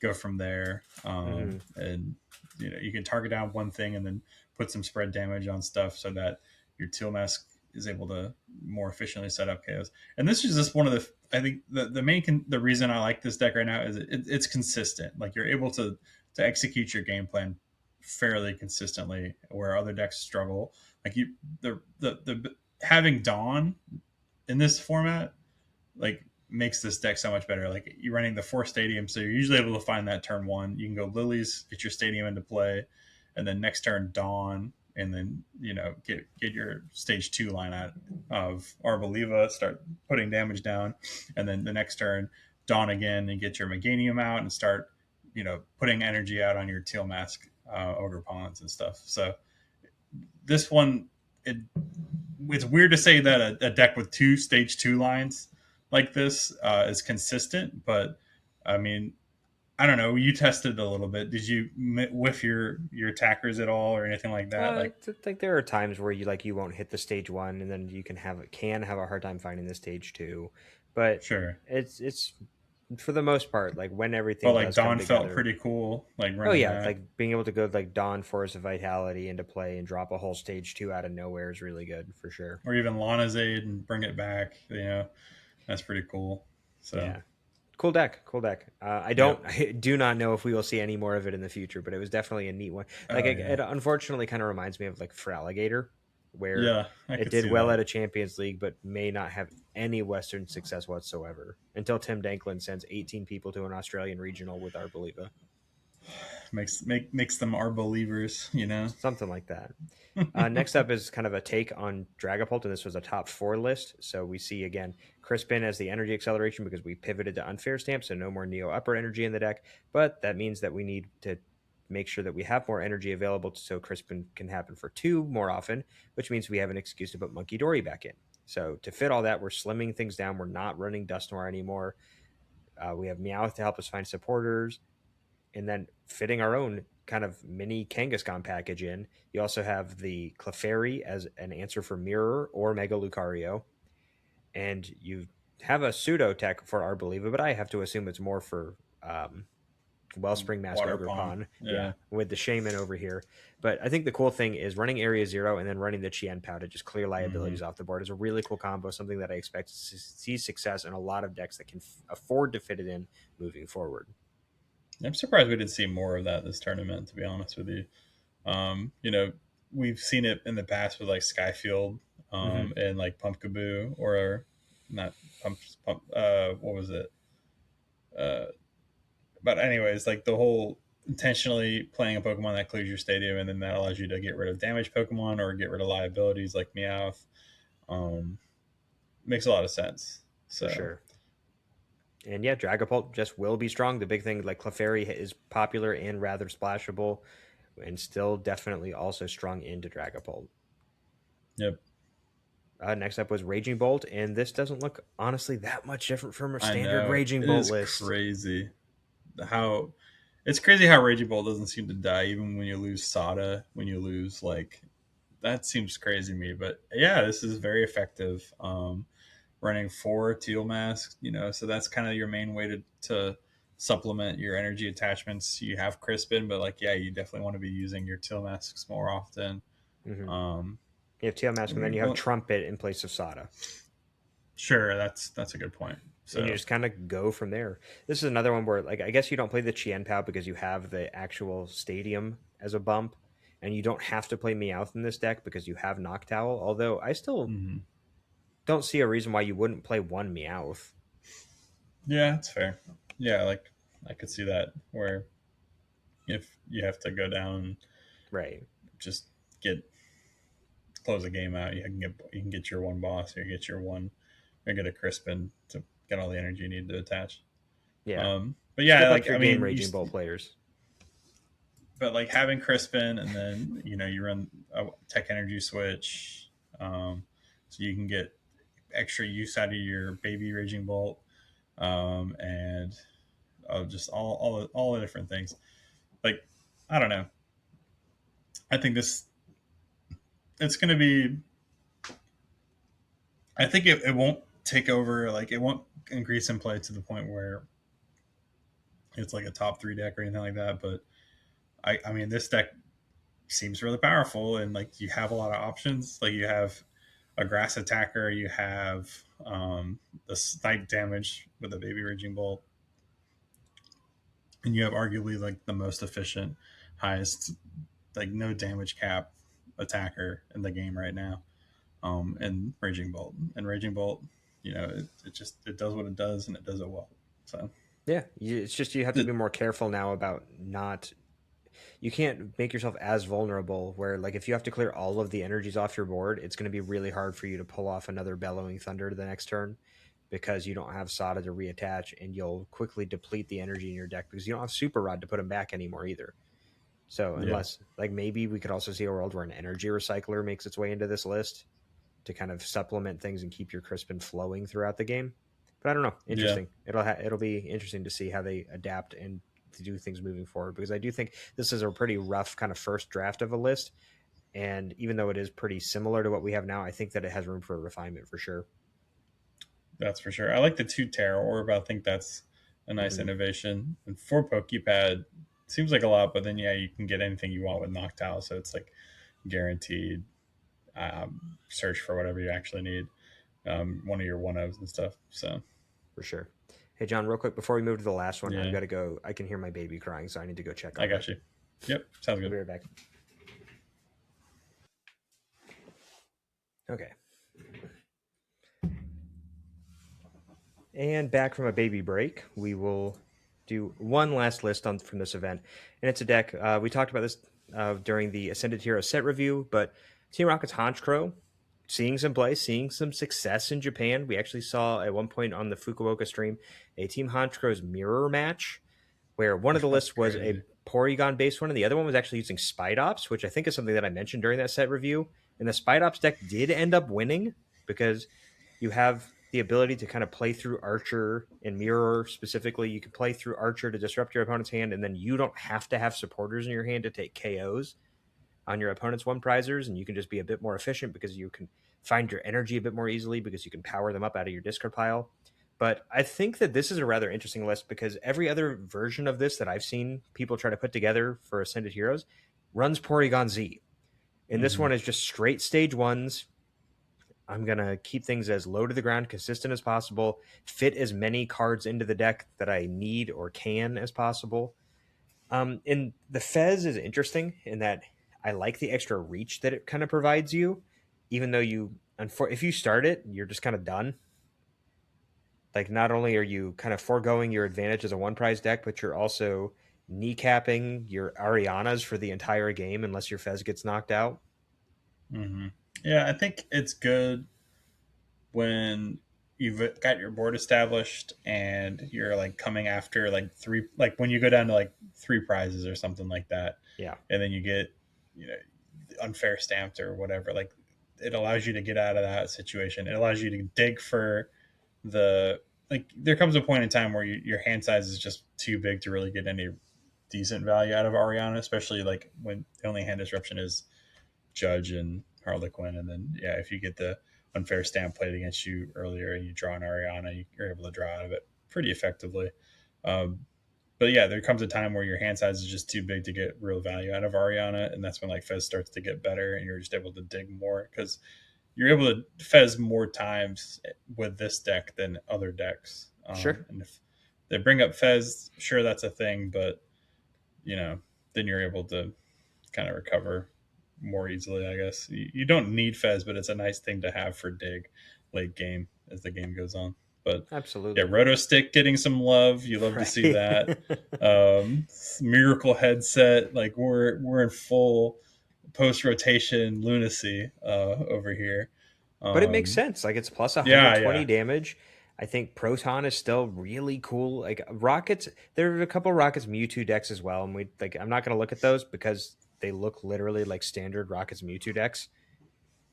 go from there. And you can target down one thing and then put some spread damage on stuff so that your Teal Mask is able to more efficiently set up KOs. And this is just one of the, I think the reason I like this deck right now is it's consistent. Like you're able to execute your game plan fairly consistently, where other decks struggle. Like the having Dawn in this format, like makes this deck so much better. Like you're running the 4 stadium, so you're usually able to find that turn 1. You can go Lilies, get your stadium into play, and then next turn Dawn, and then get your stage 2 line out of Arboliva, start putting damage down, and then the next turn Dawn again and get your Meganium out and start putting energy out on your Teal Mask Ogre Pawns and stuff. So this one, it's weird to say that a deck with 2 stage 2 lines like this is consistent, but I mean, I don't know. You tested a little bit. Did you whiff your attackers at all or anything like that? Like there are times where you won't hit the stage 1, and then you can have a hard time finding the stage 2. But sure, it's for the most part, like when everything. But like does Dawn come felt together, pretty cool. Like oh yeah, that. like being able to go like Dawn Force of Vitality into play and drop a whole stage 2 out of nowhere is really good for sure. Or even Lana's Aid and bring it back. That's pretty cool. So yeah, cool deck. I do not know if we will see any more of it in the future, but it was definitely a neat one. Like it unfortunately kind of reminds me of like Feraligatr, where it did well at a Champions League, but may not have any Western success whatsoever until Tim Danklin sends 18 people to an Australian regional with Arboliva. Makes them Arbolievers, something like that. Next up is kind of a take on Dragapult, and this was a top 4 list. So we see again Crispin as the energy acceleration because we pivoted to Unfair Stamp, so no more Neo Upper energy in the deck. But that means that we need to make sure that we have more energy available so Crispin can happen for 2 more often, which means we have an excuse to put Monkey Dory back in. So to fit all that, we're slimming things down. We're not running Dusknoir anymore. We have Meowth to help us find supporters, and then fitting our own kind of mini Kangaskhan package in. You also have the Clefairy as an answer for Mirror or Mega Lucario. And you have a pseudo tech for Arboliva, but I have to assume it's more for Wellspring Mask Ogre Pond. Yeah, with the Shaman over here. But I think the cool thing is running Area 0 and then running the Chien Pao to just clear liabilities off the board is a really cool combo, something that I expect to see success in a lot of decks that can afford to fit it in moving forward. I'm surprised we didn't see more of that this tournament, to be honest with you. We've seen it in the past with like Skyfield and like Pumpkaboo, or not Pump what was it? But anyways, like the whole intentionally playing a Pokemon that clears your stadium and then that allows you to get rid of damaged Pokemon or get rid of liabilities like Meowth. Makes a lot of sense. So. For sure. And yeah, Dragapult just will be strong. The big thing, like Clefairy is popular and rather splashable, and still definitely also strong into Dragapult. Yep. Next up was Raging Bolt, and this doesn't look honestly that much different from a standard Raging Bolt list. Crazy it's crazy how Raging Bolt doesn't seem to die even when you lose Sada, when you lose like that seems crazy to me. But yeah, this is very effective. Running 4 teal masks, so that's kind of your main way to supplement your energy attachments. You have Crispin, but like, yeah, you definitely want to be using your teal masks more often. Mm-hmm. Um, You have TL Mask, and then you have Trumpet in place of Sada. Sure, that's a good point. So And you just kind of go from there. This is another one where, like, I guess you don't play the Chien Pao because you have the actual stadium as a bump, and you don't have to play Meowth in this deck because you have Noctowl. Although I still don't see a reason why you wouldn't play one Meowth. Yeah, it's fair. Yeah, like I could see that where if you have to go down, right, just get close the game out. You can get your one boss, or get your one, or get a Crispin to get all the energy you need to attach. yeah. But Skip yeah, up like your I game mean, Raging Bull players. but like having Crispin, and then you run a Tech Energy switch, so you can get extra use out of your baby Raging Bolt, and just all the different things. Like, I don't know. I think it's going to be. I think it won't take over. Like, it won't increase in play to the point where it's like a top 3 deck or anything like that. But I mean, this deck seems really powerful, and like you have a lot of options. Like, you have a grass attacker, you have the snipe damage with a baby raging bolt, and you have arguably like the most efficient, highest, like, no damage cap attacker in the game right now, and Raging Bolt. And Raging Bolt, it does what it does, and it does it well. So Yeah, it's just you have to be more careful now about not. You can't make yourself as vulnerable where, like, if you have to clear all of the energies off your board, it's going to be really hard for you to pull off another Bellowing Thunder to the next turn because you don't have Sada to reattach, and you'll quickly deplete the energy in your deck because you don't have Super Rod to put them back anymore either. So yeah, unless, like, maybe we could also see a world where an energy recycler makes its way into this list to kind of supplement things and keep your Crispin flowing throughout the game. But I don't know. yeah, Interesting. It'll be interesting to see how they adapt and to do things moving forward, because I do think this is a pretty rough kind of first draft of a list. And even though it is pretty similar to what we have now, I think that it has room for refinement for sure. that's for sure. I like the 2 Terra Orb. I think that's a nice innovation. And 4 Pokepad seems like a lot, but then yeah, you can get anything you want with Noctowl, so it's like guaranteed search for whatever you actually need. One of your one ofs and stuff. So For sure. Hey, John, real quick before we move to the last one, yeah, I've got to go. I can hear my baby crying, so I need to go check on I got her. you. Yep, sounds I'll good. be right back. Okay. And back from a baby break, we will do one last list from this event, and it's a deck. We talked about this during the Ascended Hero set review, but Team Rocket's Honchkrow, seeing some play, seeing some success in Japan. We actually saw at one point on the Fukuoka stream a Team Honchkrow's mirror match, where one of the lists was a Porygon based one, and the other one was actually using Spidops, which I think is something that I mentioned during that set review. And the Spidops deck did end up winning because you have the ability to kind of play through Archer and Mirror specifically. You can play through Archer to disrupt your opponent's hand, and then you don't have to have supporters in your hand to take KOs on your opponent's one prizers, and you can just be a bit more efficient because you can find your energy a bit more easily because you can power them up out of your discard pile. But I think that this is a rather interesting list because every other version of this that I've seen people try to put together for Ascended Heroes runs Porygon Z. And this one is just straight stage ones. I'm going to keep things as low to the ground, consistent as possible, fit as many cards into the deck that I need or can as possible. And the Fez is interesting in that I like the extra reach that it kind of provides you, even though if you start it, you're just kind of done. Like, not only are you kind of foregoing your advantage as a one prize deck, but you're also kneecapping your Arianas for the entire game unless your Fez gets knocked out. Yeah, I think it's good when you've got your board established and you're like coming after like 3, like when you go down to like 3 prizes or something like that. Yeah. And then you get, unfair stamped or whatever. Like, it allows you to get out of that situation. It allows you to dig for there comes a point in time where your hand size is just too big to really get any decent value out of Ariana, especially like when the only hand disruption is Judge and Harlequin, and then if you get the unfair stamp played against you earlier and you draw an Ariana, you're able to draw out of it pretty effectively. But yeah, there comes a time where your hand size is just too big to get real value out of Ariana, and that's when like Fez starts to get better, and you're just able to dig more because you're able to Fez more times with this deck than other decks. Sure. And if they bring up Fez, sure, that's a thing, but then you're able to kind of recover more easily, I guess. You don't need Fez, but it's a nice thing to have for dig late game as the game goes on. But absolutely, Roto Stick getting some love. You love to see that. Miracle headset, like we're in full post rotation lunacy over here. But it makes sense. Like it's plus 120 damage. I think Proton is still really cool. Like Rockets, there are a couple Rockets Mewtwo decks as well, and I'm not going to look at those because they look literally like standard Rockets Mewtwo decks,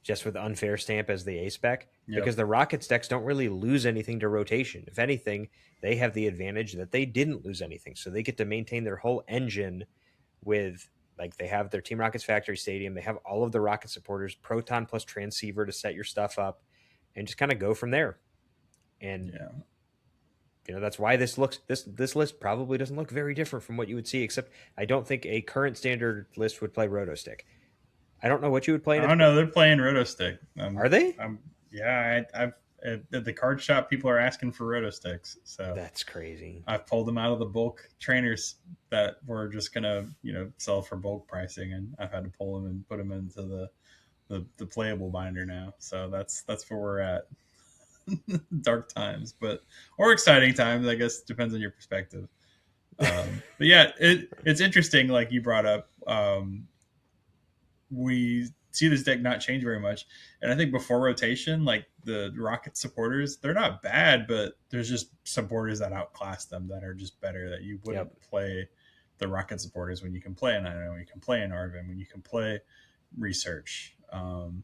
just with unfair stamp as the A spec. Yep. Because the Rockets decks don't really lose anything to rotation. If anything, they have the advantage that they didn't lose anything, so they get to maintain their whole engine with. Like they have their Team Rockets Factory Stadium. They have all of the Rocket supporters, Proton plus Transceiver to set your stuff up, and just kind of go from there. And that's why this list probably doesn't look very different from what you would see. Except I don't think a current standard list would play Roto Stick. I don't know what you would play. Oh no, they're playing Roto Stick. Are they? I've at the card shop, people are asking for Roto Sticks. So that's crazy. I've pulled them out of the bulk trainers that were just gonna sell for bulk pricing, and I've had to pull them and put them into the playable binder now. So that's where we're at. Dark times, or exciting times, I guess, depends on your perspective. But yeah, it's interesting. Like you brought up, we see this deck not change very much, and I think before rotation, like the Rocket supporters, they're not bad, but there's just supporters that outclass them that are just better, that you wouldn't play the Rocket supporters when you can play an Iron, when you can play an Arvin, when you can play Research. Now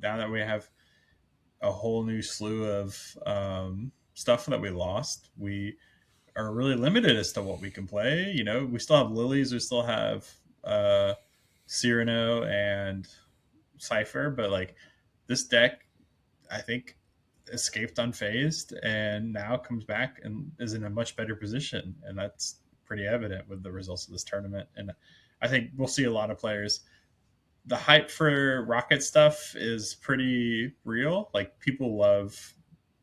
that we have a whole new slew of stuff that we lost, we are really limited as to what we can play. We still have Lilies, we still have Cyrano and Cypher, but like this deck, I think, escaped unfazed and now comes back and is in a much better position, and that's pretty evident with the results of this tournament. And I think we'll see a lot of players. The hype for Rocket stuff is pretty real. Like people love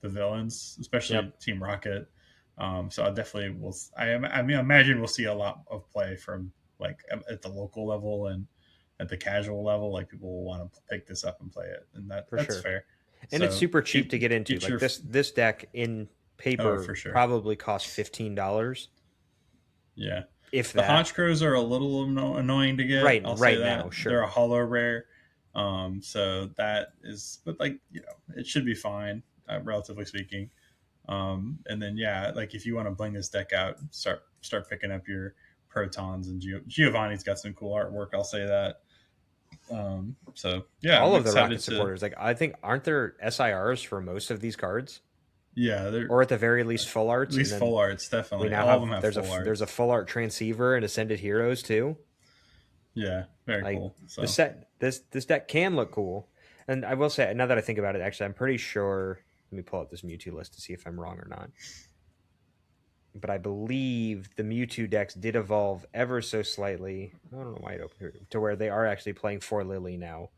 the villains, especially Team Rocket. So I definitely will. I imagine we'll see a lot of play from like at the local level and at the casual level. Like people will want to pick this up and play it, and that's fair. And it's super cheap to get into. Like this deck in paper probably costs $15. Yeah. If the Honchkrows are a little annoying to get, right say now, sure, they're a hollow rare, so that is, but like it should be fine, relatively speaking. And then like if you want to bling this deck out, start picking up your Protons, and Giovanni's got some cool artwork. I'll say that. So yeah, all of the Rocket supporters, like I think, aren't there SIRs for most of these cards? Yeah, or at the very least full arts. At least full arts, definitely. We now have there's a full art Transceiver and Ascended Heroes too. Yeah, very cool. So this deck can look cool, and I will say, now that I think about it, actually, I'm pretty sure. Let me pull up this Mewtwo list to see if I'm wrong or not. But I believe the Mewtwo decks did evolve ever so slightly. I don't know why it opened here, to where they are actually playing for Lily now,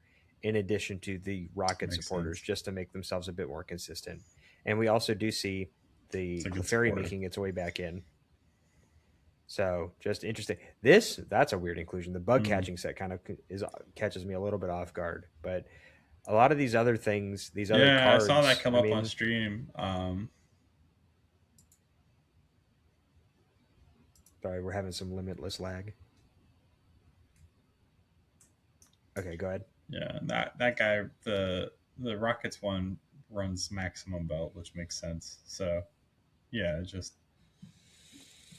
in addition to the Rocket supporters, just to make themselves a bit more consistent. And we also do see the Clefairy making its way back in. So just interesting. That's a weird inclusion. The bug catching set kind of catches me a little bit off guard. But a lot of these other things, these other cards. I saw that come up on stream. Sorry, we're having some limitless lag. Okay, go ahead. Yeah, that guy, the Rockets one runs maximum belt, which makes sense. So yeah, just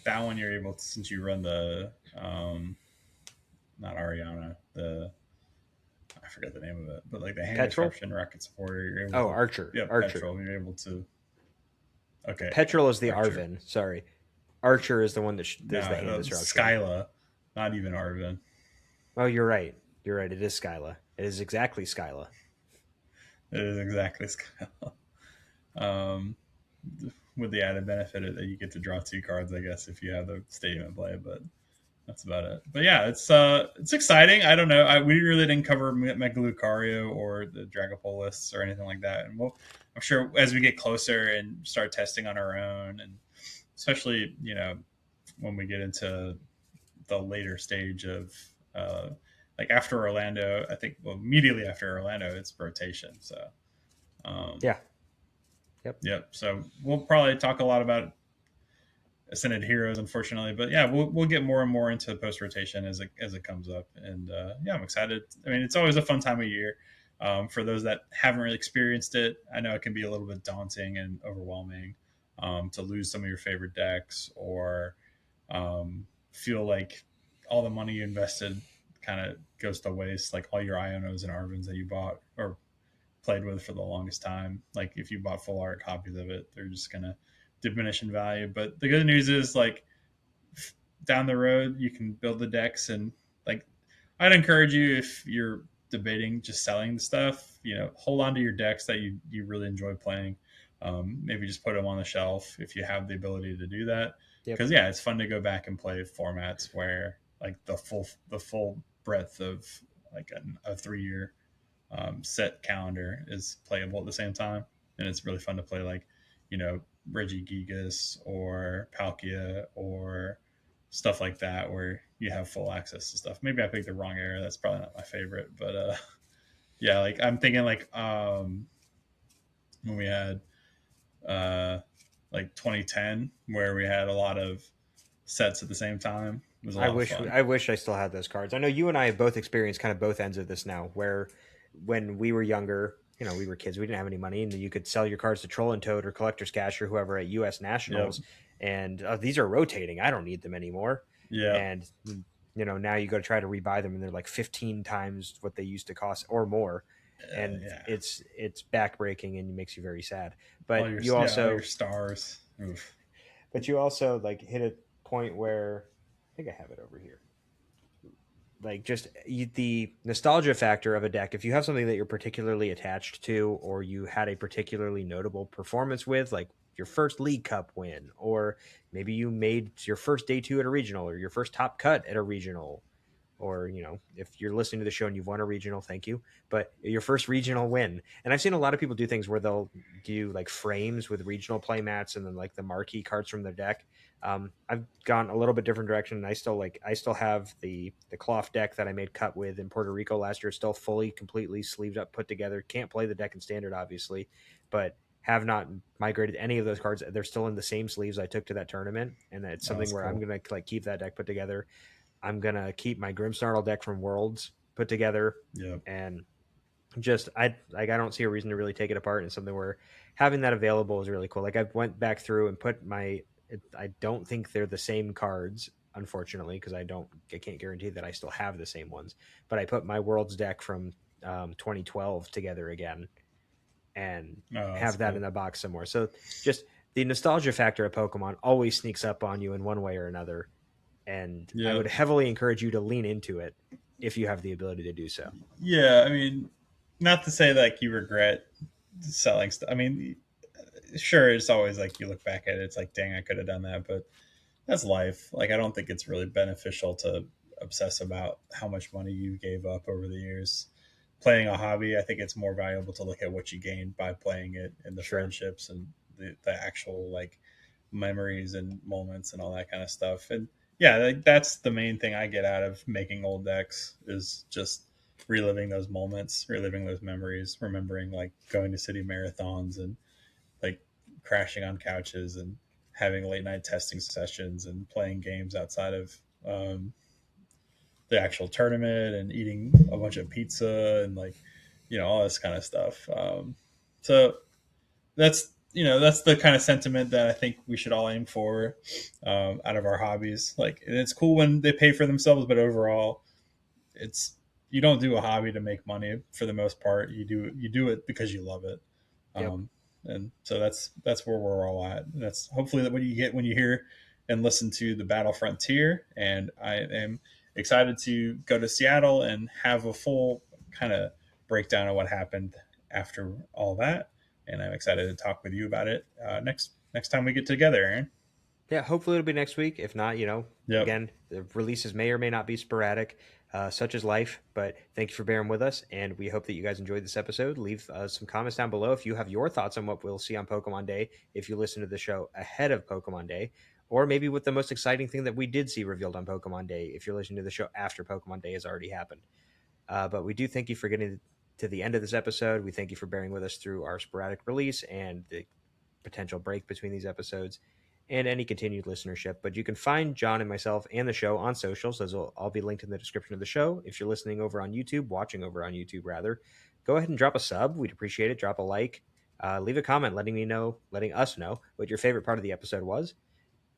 that one you're able to, since you run the not Ariana, I forget the name of it, but like the hand disruption Rocket supporter, you're able to, Archer. Yeah, Archer. Petrol, you're able to. Okay. Petrol is the Arvin. Sorry, Archer is the one that does the hand disruption. Skyla, not even Arvin. Oh, you're right. You're right. It is Skyla. It is exactly Skyla. It is exactly Skyla. Um, with the added benefit that you get to draw 2 cards, I guess, if you have the stadium in play. But that's about it. But yeah, it's exciting. I don't know. We really didn't cover Megalucario or the Dragopolis or anything like that. And I'm sure as we get closer and start testing on our own, and especially when we get into the later stage of like after Orlando, I think immediately after Orlando, it's rotation. So Yeah. Yep. Yep. So we'll probably talk a lot about Ascended Heroes, unfortunately, but yeah, we'll get more and more into post rotation as it comes up, and yeah, I'm excited. I mean, it's always a fun time of year. For those that haven't really experienced it, I know it can be a little bit daunting and overwhelming to lose some of your favorite decks, or feel like all the money you invested kind of goes to waste, like all your Ionos and Arvins that you bought or played with for the longest time. Like if you bought full art copies of it, they're just gonna diminish in value. But the good news is, like, down the road you can build the decks, and like I'd encourage you, if you're debating just selling the stuff, hold on to your decks that you really enjoy playing. Maybe just put them on the shelf if you have the ability to do that, because Yep. yeah, it's fun to go back and play formats where like the full breadth of like a 3 year set calendar is playable at the same time, and it's really fun to play like Regigigas or Palkia or stuff like that, where you have full access to stuff. Maybe I picked the wrong era. That's probably not my favorite, but yeah, like I'm thinking like when we had like 2010, where we had a lot of sets at the same time. It was a I lot of wish fun. I wish I still had those cards. I know you and I have both experienced kind of both ends of this now, where when we were younger, we were kids, we didn't have any money, and you could sell your cards to Troll and Toad or Collector's Cash or whoever at U.S. Yep. Nationals, and these are rotating. I don't need them anymore. Yep. And now you go to try to rebuy them, and they're like 15 times what they used to cost or more, and Yeah. it's backbreaking and it makes you very sad. All But your you all your also stars. Oof. like hit a point where I think I have it over here, like just the nostalgia factor of a deck. If you have something that you're particularly attached to, or you had a particularly notable performance with, like your first League Cup win, or maybe you made your first day two at a regional, or your first top cut at a regional, or if you're listening to the show and you've won a regional, thank you, but your first regional win. And I've seen a lot of people do things where they'll do like frames with regional play mats and then like the marquee cards from their deck. I've gone a little bit different direction, and I still have the cloth deck that I made cut with in Puerto Rico last year, still fully completely sleeved up, put together. Can't play the deck in standard obviously, but have not migrated any of those cards. They're still in the same sleeves I took to that tournament, and it's Oh, something that's where I'm cool. gonna like keep that deck put together. I'm gonna keep my Grimsnarl deck from Worlds put together, Yep. and just I don't see a reason to really take it apart. And something where having that available is really cool. Like I went back through and put I don't think they're the same cards, unfortunately, because I can't guarantee that I still have the same ones. But I put my Worlds deck from 2012 together again, and Oh, that's have that cool. in a box somewhere. So just the nostalgia factor of Pokemon always sneaks up on you in one way or another, and I would Yep. heavily encourage you to lean into it if you have the ability to do so. Yeah, I mean, not to say like you regret selling stuff. I mean, sure, it's always like you look back at it, it's like, dang, I could have done that, but that's life. Like, I don't think it's really beneficial to obsess about how much money you gave up over the years playing a hobby. I think it's more valuable to look at what you gained by playing it, and the Sure. friendships and the actual like memories and moments and all that kind of stuff. And yeah, like, that's the main thing I get out of making old decks, is just reliving those moments, reliving those memories, remembering like going to city marathons and like crashing on couches and having late night testing sessions and playing games outside of the actual tournament, and eating a bunch of pizza and like all this kind of stuff. So that's the kind of sentiment that I think we should all aim for out of our hobbies. Like, and it's cool when they pay for themselves, but overall, it's you don't do a hobby to make money for the most part. You do it because you love it. Yep. Um, and so that's where we're all at. And that's hopefully that what you get when you hear and listen to the Battle Frontier. And I am excited to go to Seattle and have a full kind of breakdown of what happened after all that. And I'm excited to talk with you about it next time we get together, Aaron. Yeah, hopefully it'll be next week. If not, Yep. again, the releases may or may not be sporadic, such as life. But thank you for bearing with us, and we hope that you guys enjoyed this episode. Leave some comments down below if you have your thoughts on what we'll see on Pokemon Day, if you listen to the show ahead of Pokemon Day, or maybe what the most exciting thing that we did see revealed on Pokemon Day, if you're listening to the show after Pokemon Day has already happened. But we do thank you for getting to the end of this episode. We thank you for bearing with us through our sporadic release and the potential break between these episodes and any continued listenership. But you can find John and myself and the show on socials. Those will all be linked in the description of the show. If you're listening over on YouTube, watching over on YouTube rather, go ahead and drop a sub. We'd appreciate it. Drop a like. Leave a comment letting us know what your favorite part of the episode was.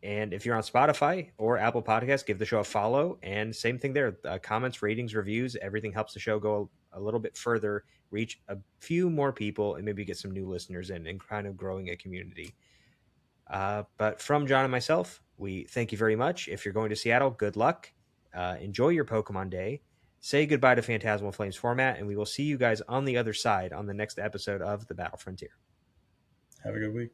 And if you're on Spotify or Apple Podcasts, give the show a follow. And same thing there. Comments, ratings, reviews, everything helps the show go a little bit further, reach a few more people, and maybe get some new listeners in and kind of growing a community. But from John and myself, we thank you very much. If you're going to Seattle, good luck. Enjoy your Pokemon Day. Say goodbye to Phantasmal Flames format, and we will see you guys on the other side on the next episode of The Battle Frontier. Have a good week.